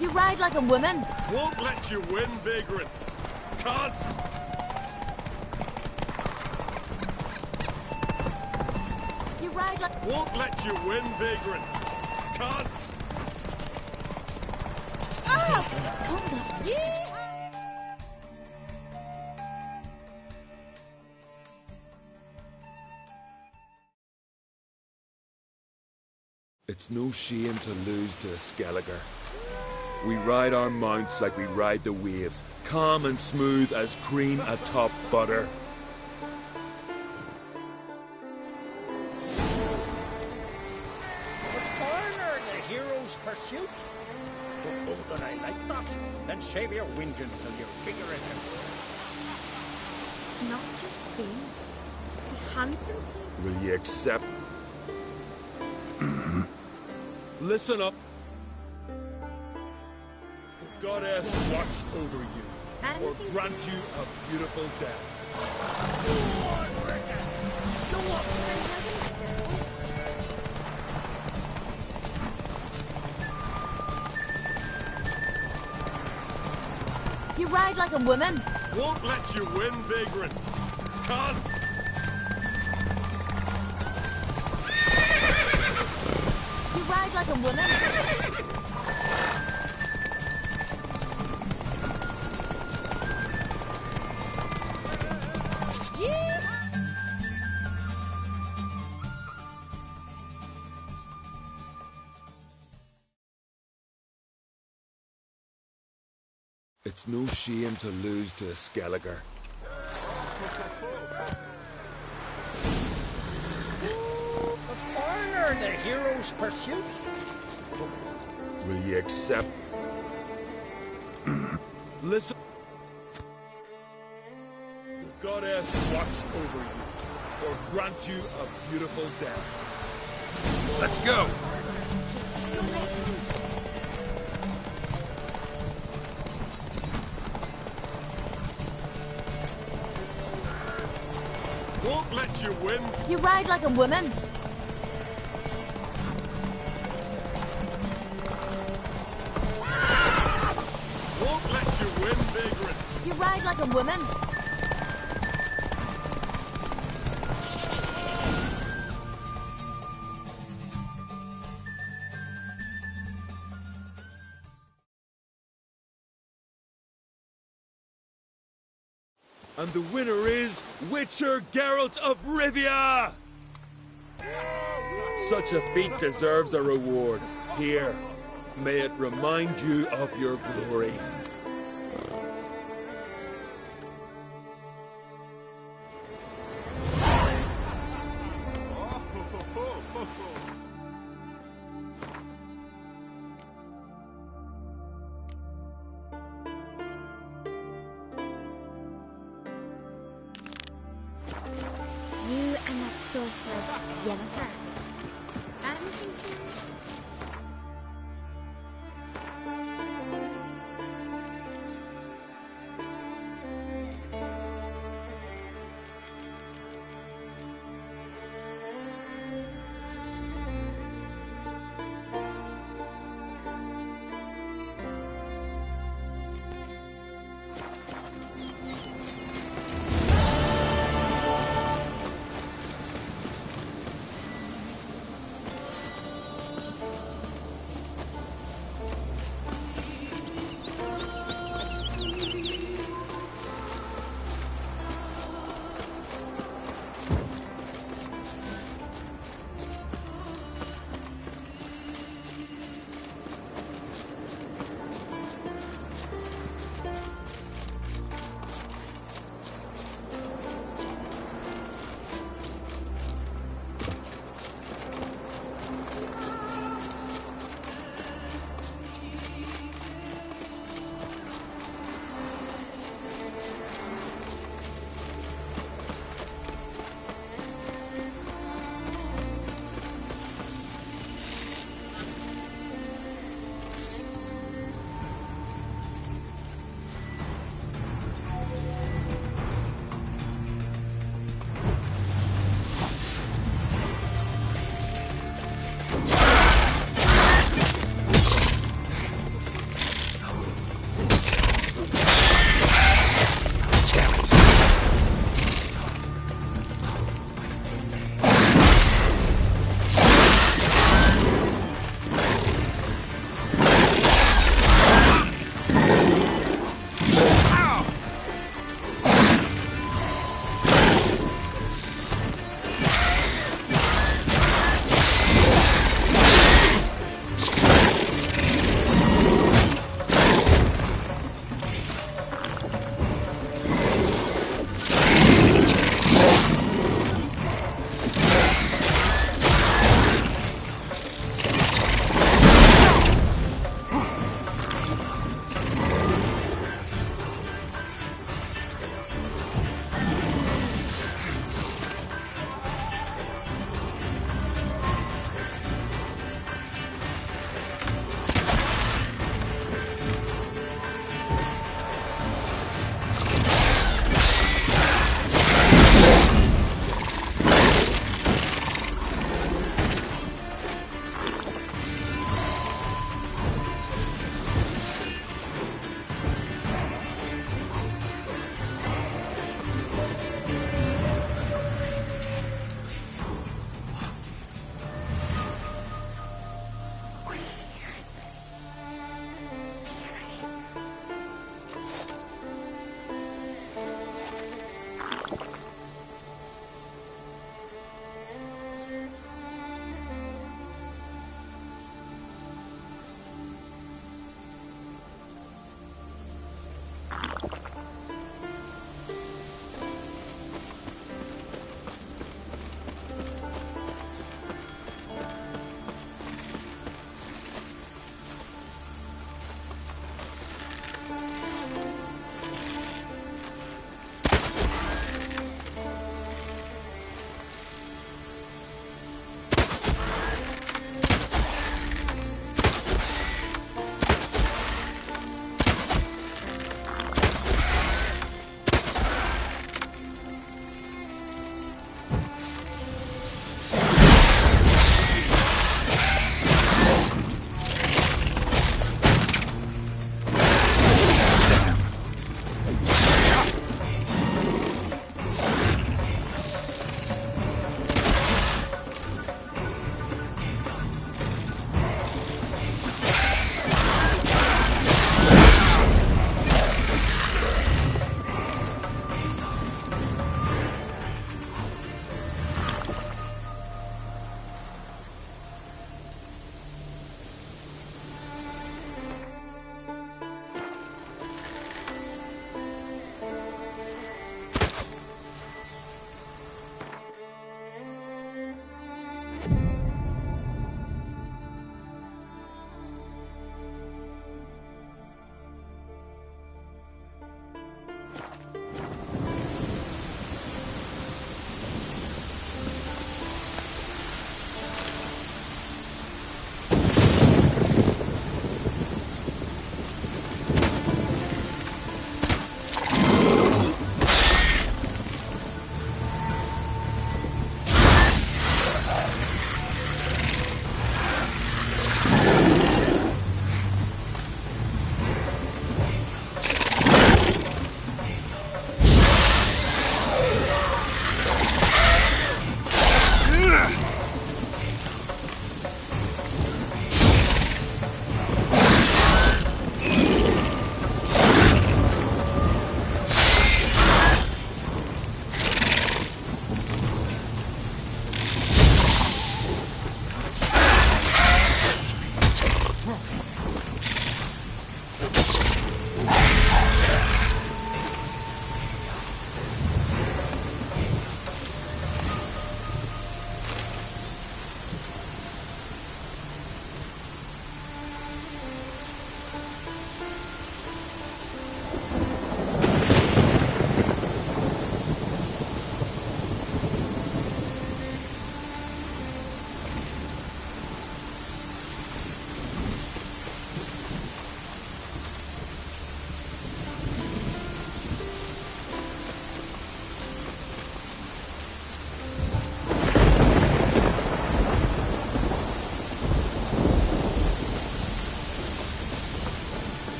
You ride like a woman. Won't let you win, vagrants. Can't. You ride ride like... Won't let you win, vagrants. Can't. Calm down. It's no shame to lose to a Skelliger. We ride our mounts like we ride the waves, calm and smooth as cream atop butter. The foreigner in the hero's pursuits? Oh, that I like that. Then save your whinging till you figure it out. Not just face. Be handsome too. Will you accept? Listen up. The goddess watch over you, or grant you a beautiful death. Show up! You ride like a woman. Won't let you win, vagrants. Can't. You ride like a woman. It's no shame to lose to a Skelliger. The foreigner in the hero's pursuits? Will you accept? Listen. The goddess watch over you, or grant you a beautiful death. Let's go! Won't let you win. You ride like a woman. Won't let you win, vagrant. You ride like a woman. And the winner is Witcher Geralt of Rivia! Such a feat deserves a reward. Here, may it remind you of your glory. You and that sorceress, Yennefer. Anything serious?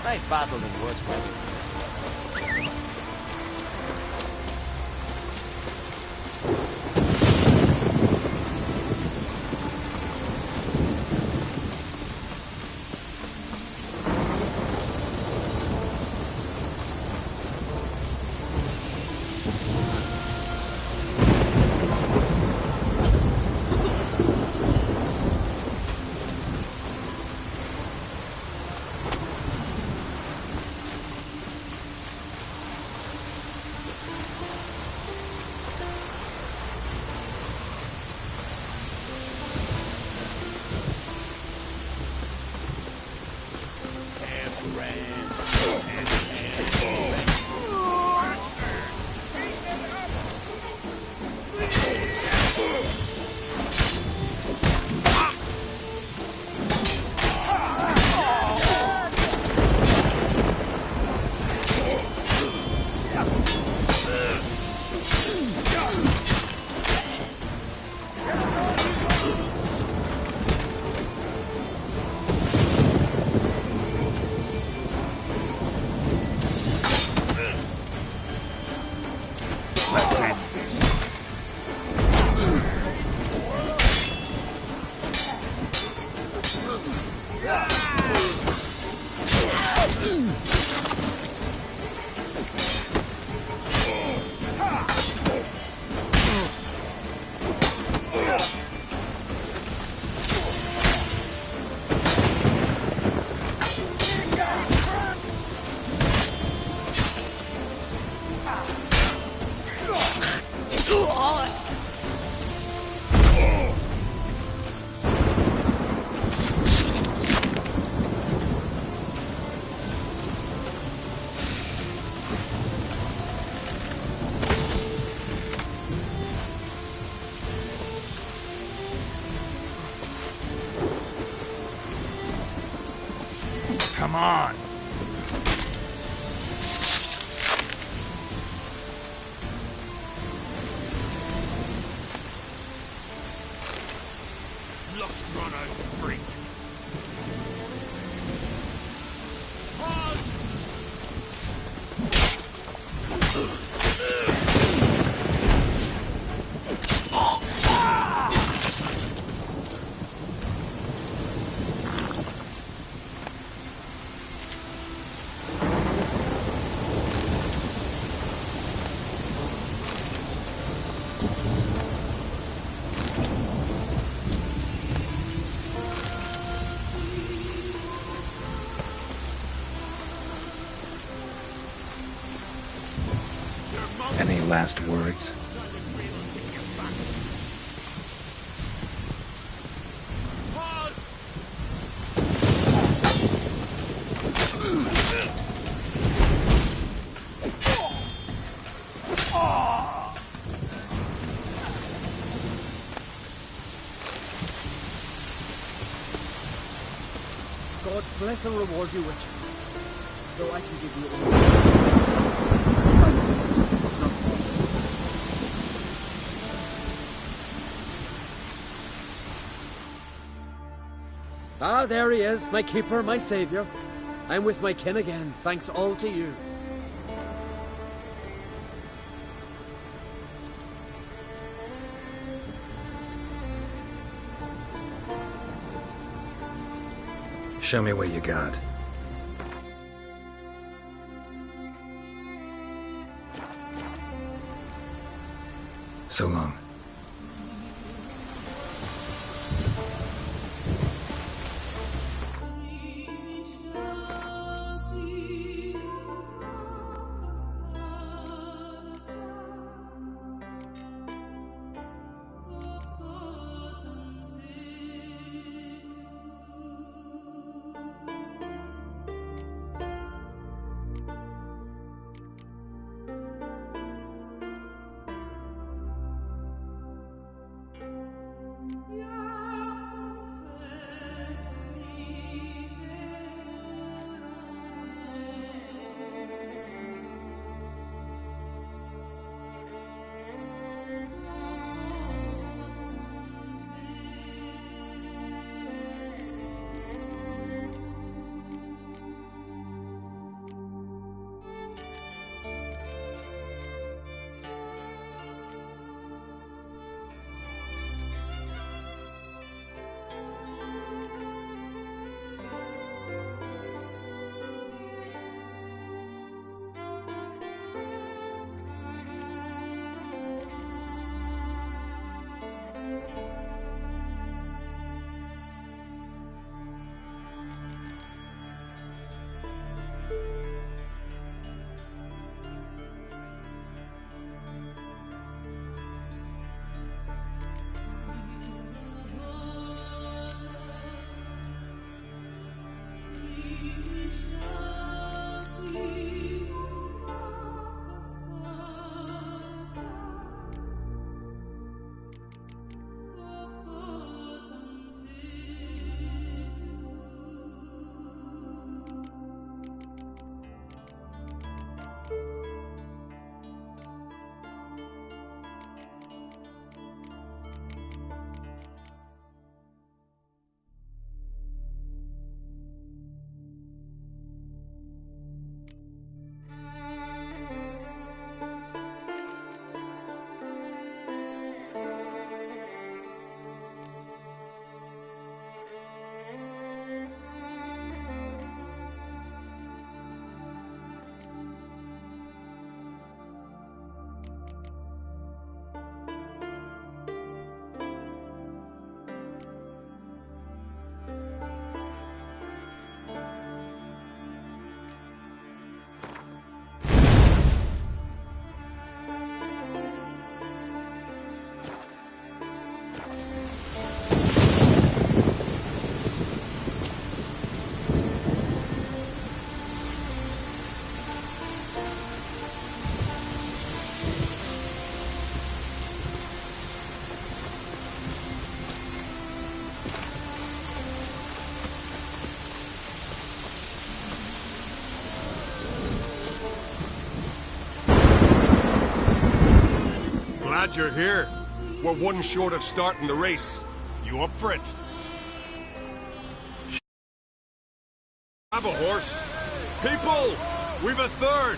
I've battled in worse weather. Come on! Luck's run out, freak. Any last words? God bless and reward you, Witcher. Though I can give you all. It's not Ah, there he is, my keeper, my saviour. I'm with my kin again, thanks all to you. Show me what you got. So long. Glad you're here. We're one short of starting the race. You up for it? Have a horse. People, we've a third.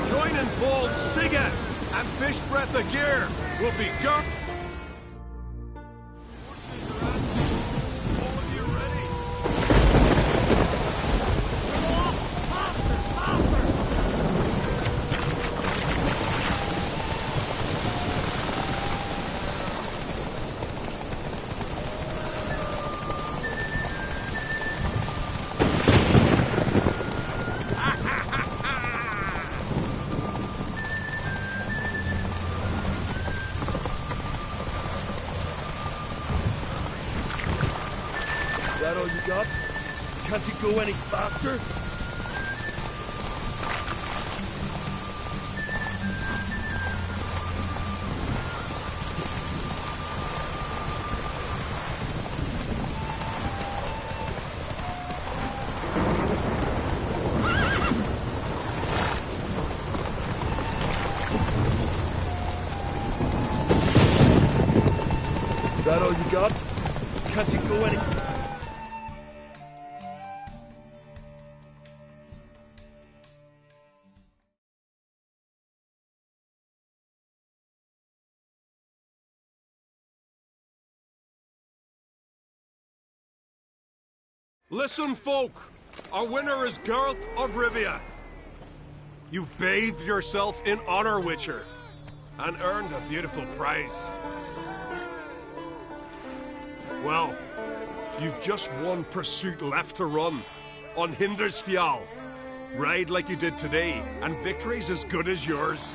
Joining Paul Siga and Fish Breath of Gear will be gone. That all you got? Can't you go any faster? That all you got? Can't you go any... Listen, folk. Our winner is Geralt of Rivia. You've bathed yourself in honor, Witcher, and earned a beautiful prize. Well, you've just one pursuit left to run. On Hindersfjall. Ride like you did today, and victory's as good as yours.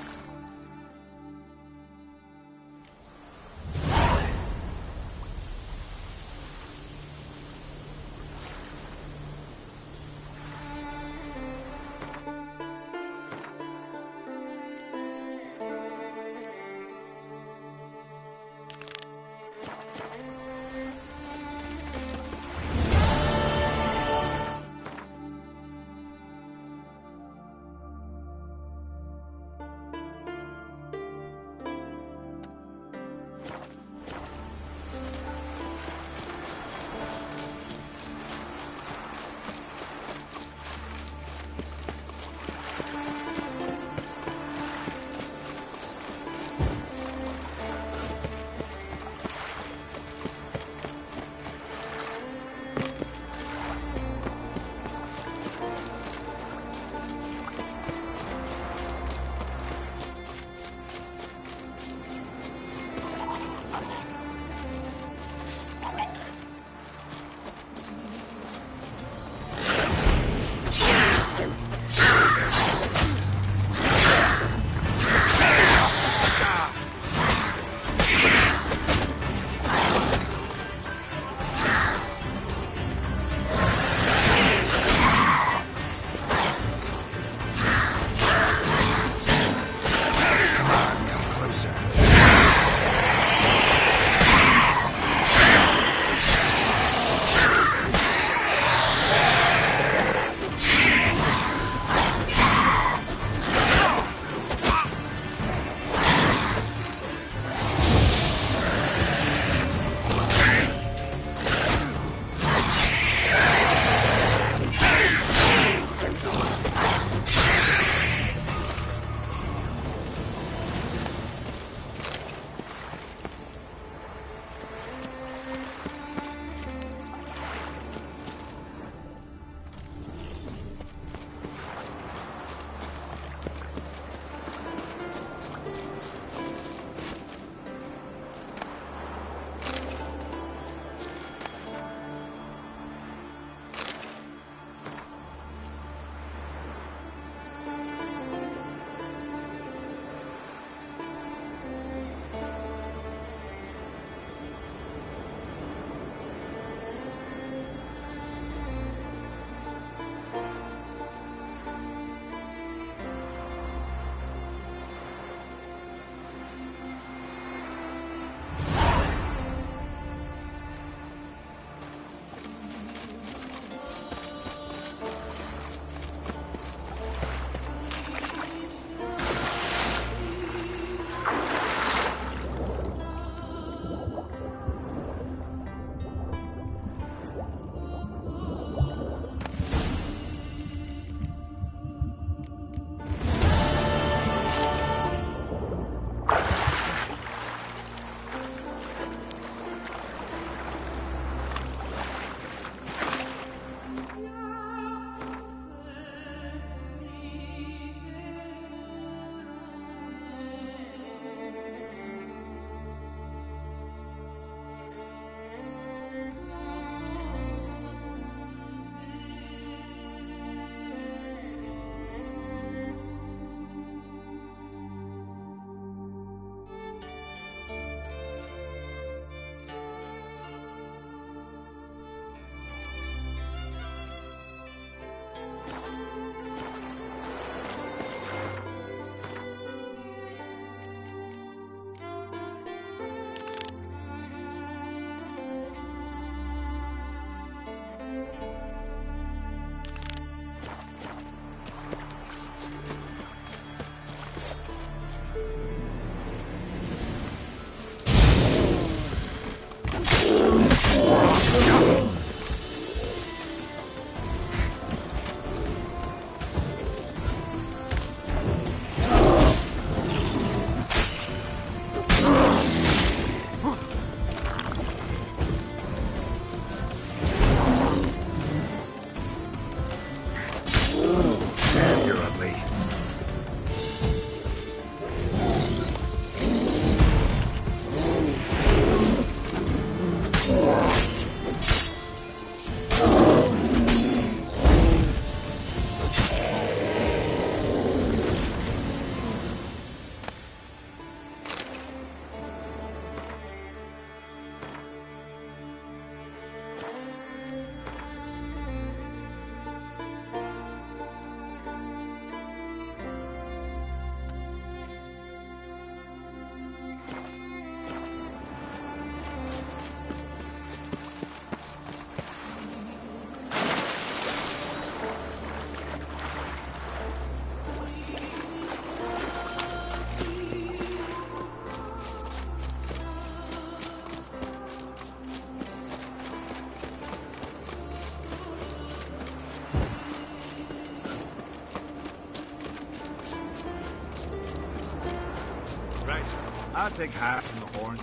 I'll take half from the horns.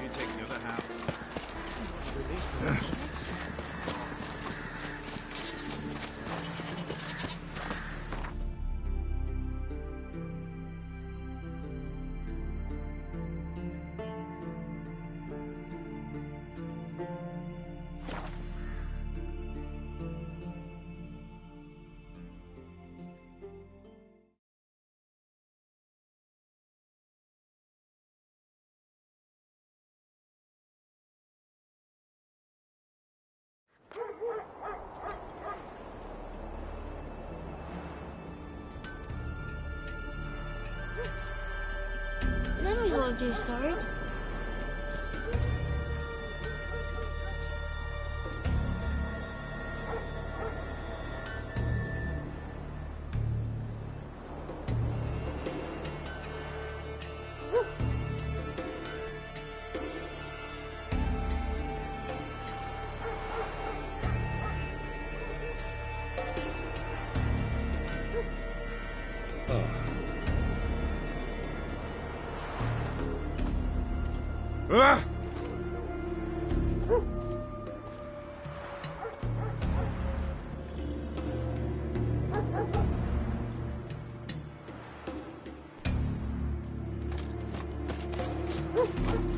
You take the other half. Then we won't do sword.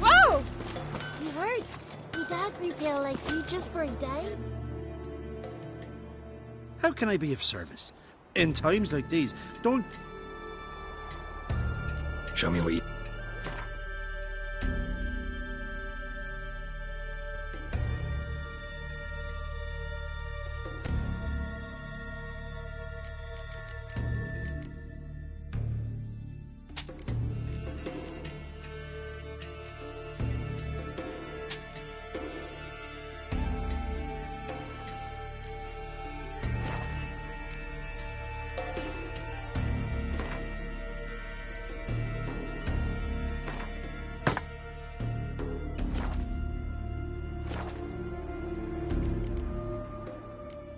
Whoa! You hurt? Me dad grew pale like you just before he died. How can I be of service? In times like these, don't... Show me what you...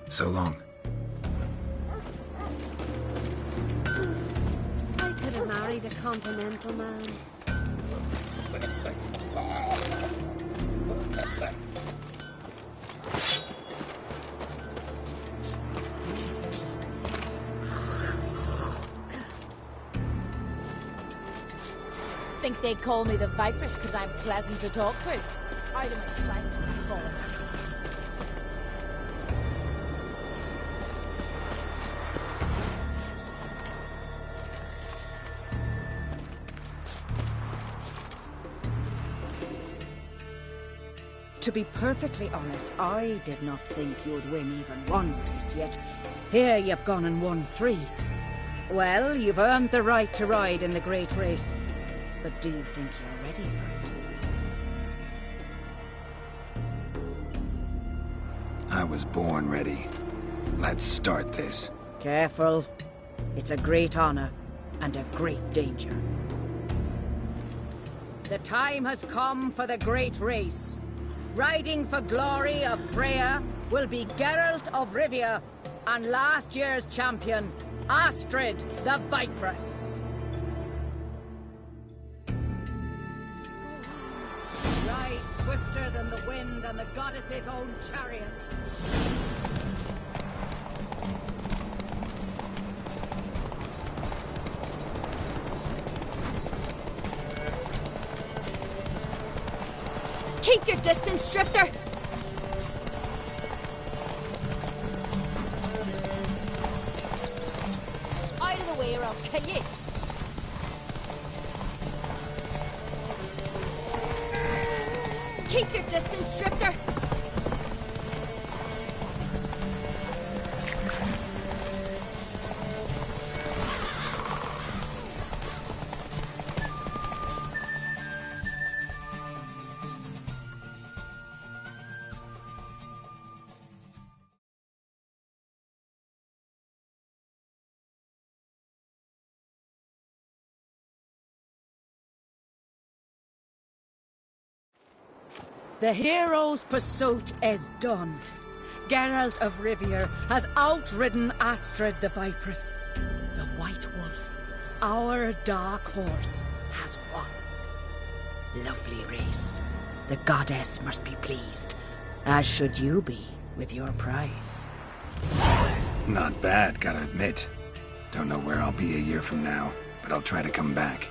So long. I could have married a continental man. Think they'd call me the Viperess because I'm pleasant to talk to. Out of my sight. Fallen. To be perfectly honest, I did not think you'd win even one race, yet here you've gone and won 3. Well, you've earned the right to ride in the great race, but do you think you're ready for it? I was born ready. Let's start this. Careful. It's a great honor and a great danger. The time has come for the great race. Riding for glory of Freya will be Geralt of Rivia and last year's champion, Astrid the Viperess. Ride swifter than the wind and the goddess's own chariot. Keep your distance, Drifter! Out of the way or I'll kill you. Keep your distance, Drifter! The hero's pursuit is done. Geralt of Rivia has outridden Astrid the Viperess. The White Wolf, our dark horse, has won. Lovely race. The goddess must be pleased, as should you be with your prize. Not bad, gotta admit. Don't know where I'll be a year from now, but I'll try to come back.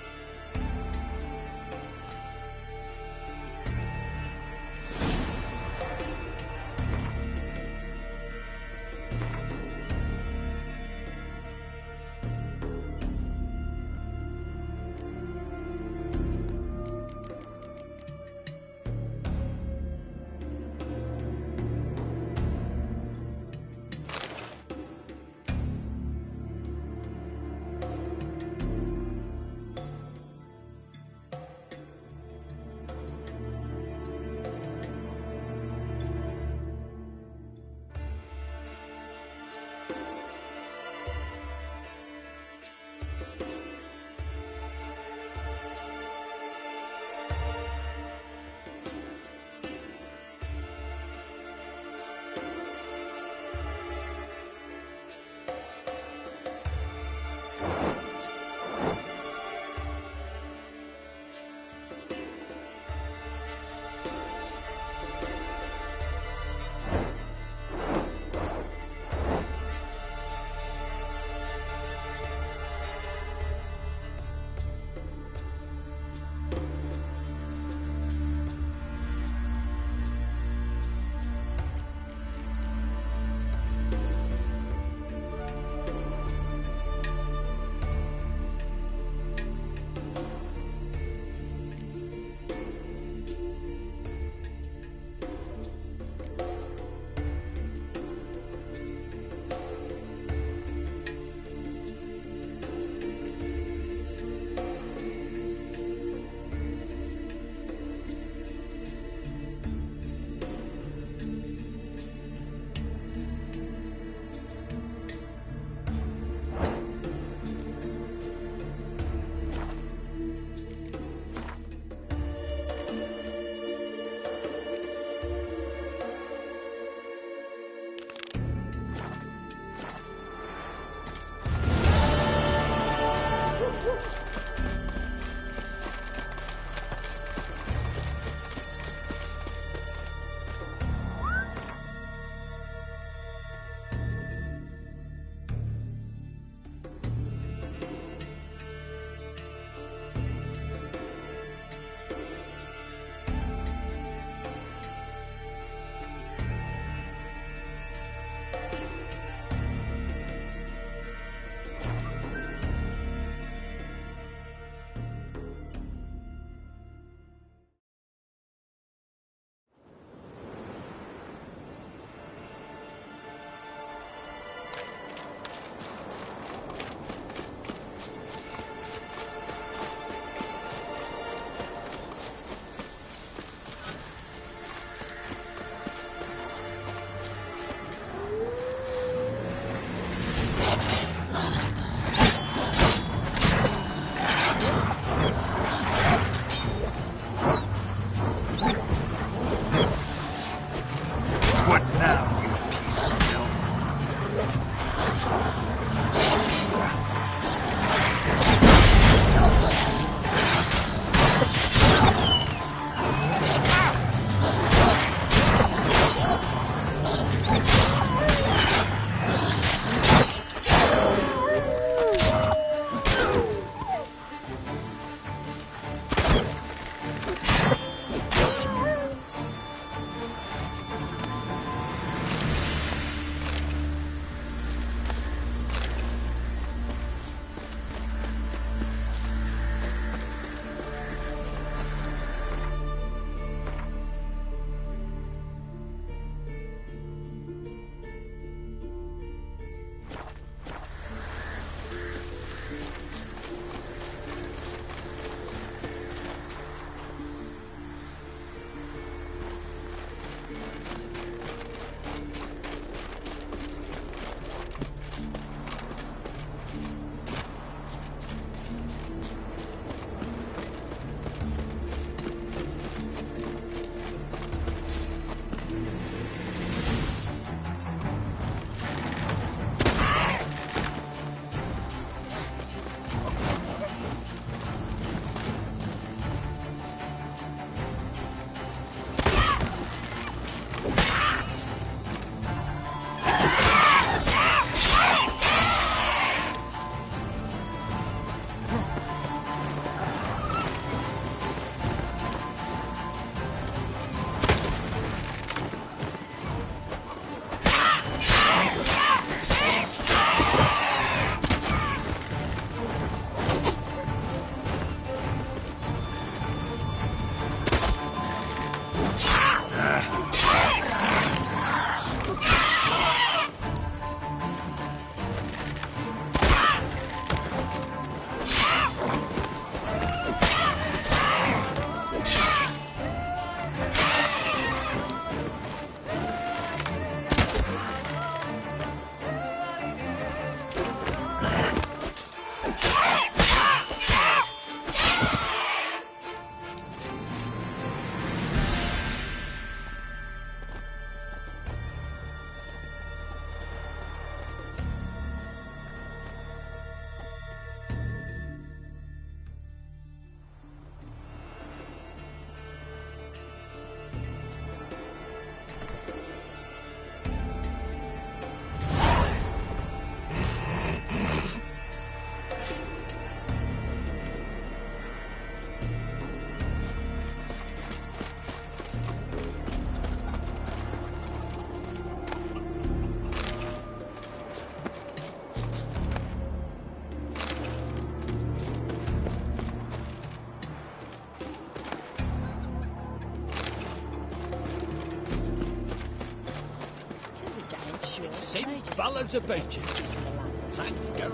ballads about you. Thanks, girl.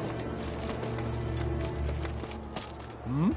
Hmm?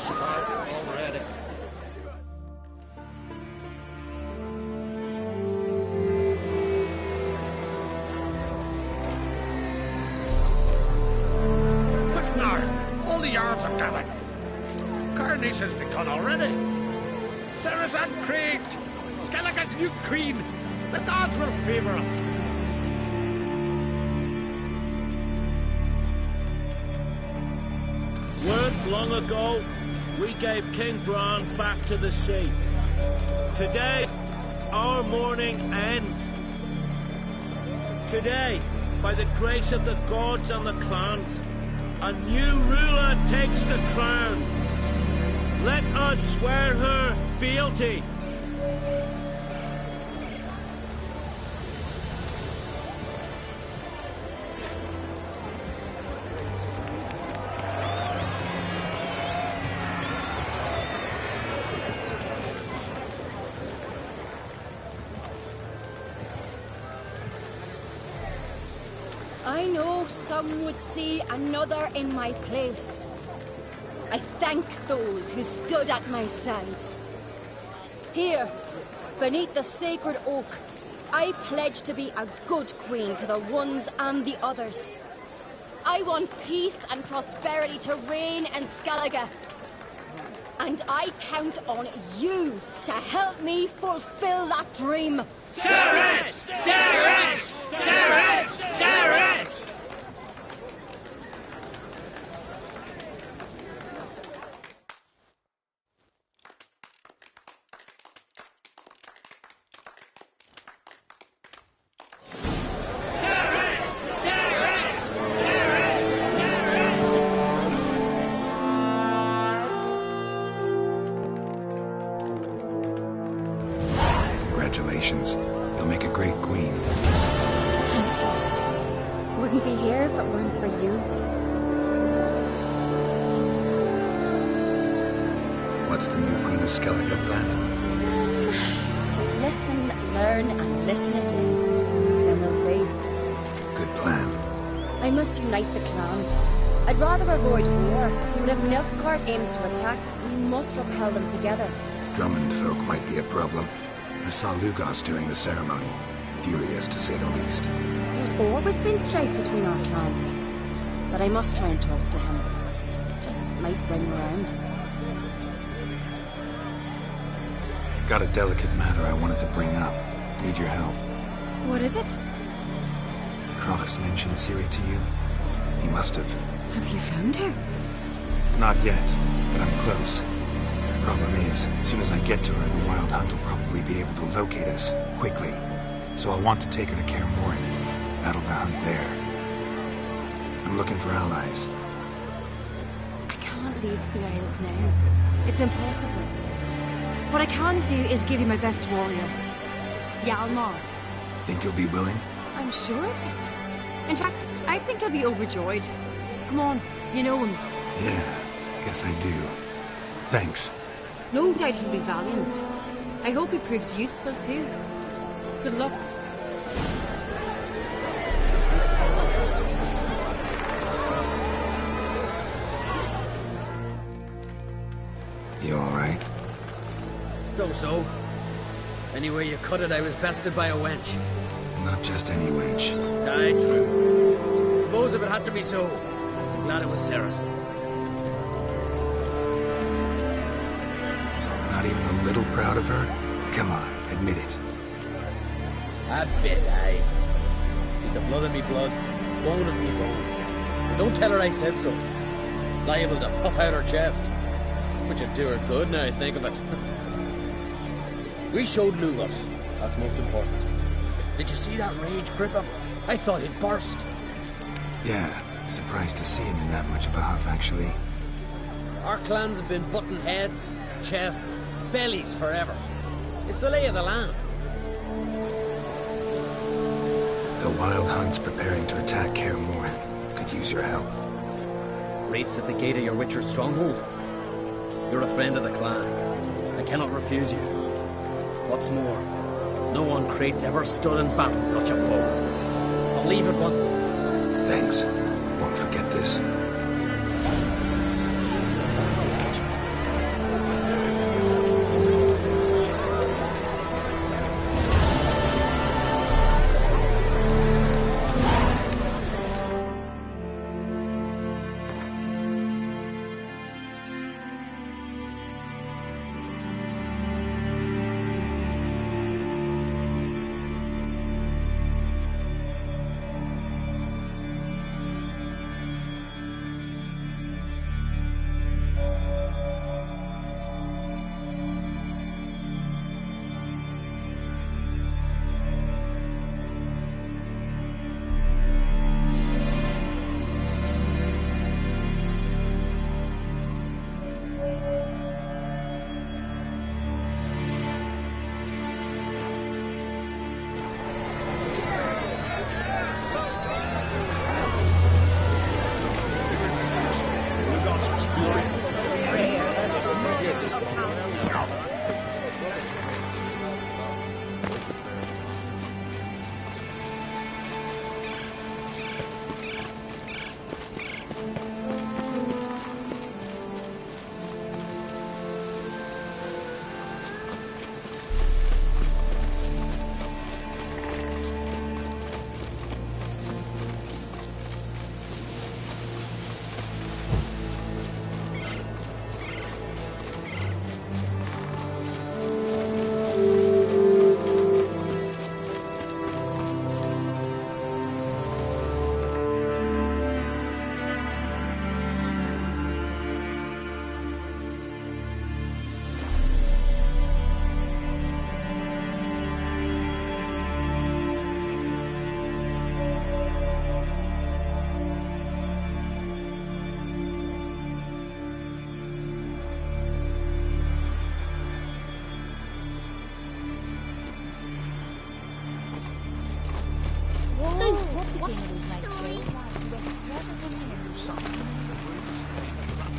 Already. Quick now! All the yards have gathered. Coronation's begun already. Sarah's Creed, Skellige's new queen. The gods will favour him. Long ago, we gave King Bran back to the sea. Today, our mourning ends. Today, by the grace of the gods and the clans, a new ruler takes the crown. Let us swear her fealty. I know some would see another in my place. I thank those who stood at my side. Here, beneath the sacred oak, I pledge to be a good queen to the ones and the others. I want peace and prosperity to reign in Skellige. And I count on you to help me fulfill that dream. Ceres! Ceres! Ceres! Ceres! Congratulations. You'll make a great queen. Thank you. Wouldn't be here if it weren't for you. What's the new Queen of Skellige planning? To listen, learn, and listen again. Then we'll see. Good plan. I must unite the clans. I'd rather avoid war, but if Nilfgaard aims to attack, we must repel them together. Drummond folk might be a problem. I saw Lugos during the ceremony. Furious, to say the least. There's always been strife between our clans. But I must try and talk to him. Just might bring him around. Got a delicate matter I wanted to bring up. Need your help. What is it? Kroch's mentioned Ciri to you? He must have. Have you found her? Not yet, but I'm close. Problem is, as soon as I get to her, the Wild Hunt will probably be able to locate us, quickly. So I want to take her to Kaer Morhen, battle the hunt there. I'm looking for allies. I can't leave the Isles now. It's impossible. What I can do is give you my best warrior, Hjalmar. Think you'll be willing? I'm sure of it. In fact, I think he'll be overjoyed. Come on, you know him. Yeah, guess I do. Thanks. No doubt he'll be valiant. I hope he proves useful too. Good luck. You alright? So. Anyway you cut it, I was bested by a wench. Not just any wench. Aye, true. Suppose if it had to be so, I'm glad it was Sarah's. Not even a little proud of her? Come on, admit it. A bit, aye. She's the blood of me blood, bone of me bone. But don't tell her I said so. Liable to puff out her chest. Which would do her good now I think of it. We showed Lugos. That's most important. Did you see that rage grip him? I thought he'd burst. Yeah, surprised to see him in that much of a huff, actually. Our clans have been butting heads, chests, bellies forever. It's the lay of the land. The Wild Hunt's preparing to attack Kaer Morhen. Could use your help. Raids at the gate of your Witcher's stronghold. You're a friend of the clan. I cannot refuse you. What's more, no one Crate's ever stood in battle such a foe. I'll leave at once. Thanks. Won't forget this.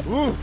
Ooh.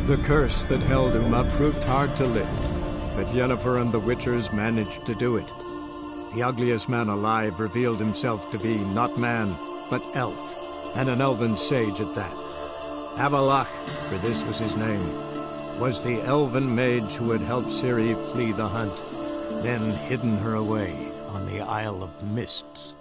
The curse that held Uma proved hard to lift, but Yennefer and the Witchers managed to do it. The ugliest man alive revealed himself to be not man, but elf, and an elven sage at that. Avalach, for this was his name, was the elven mage who had helped Ciri flee the hunt, then hidden her away on the Isle of Mists.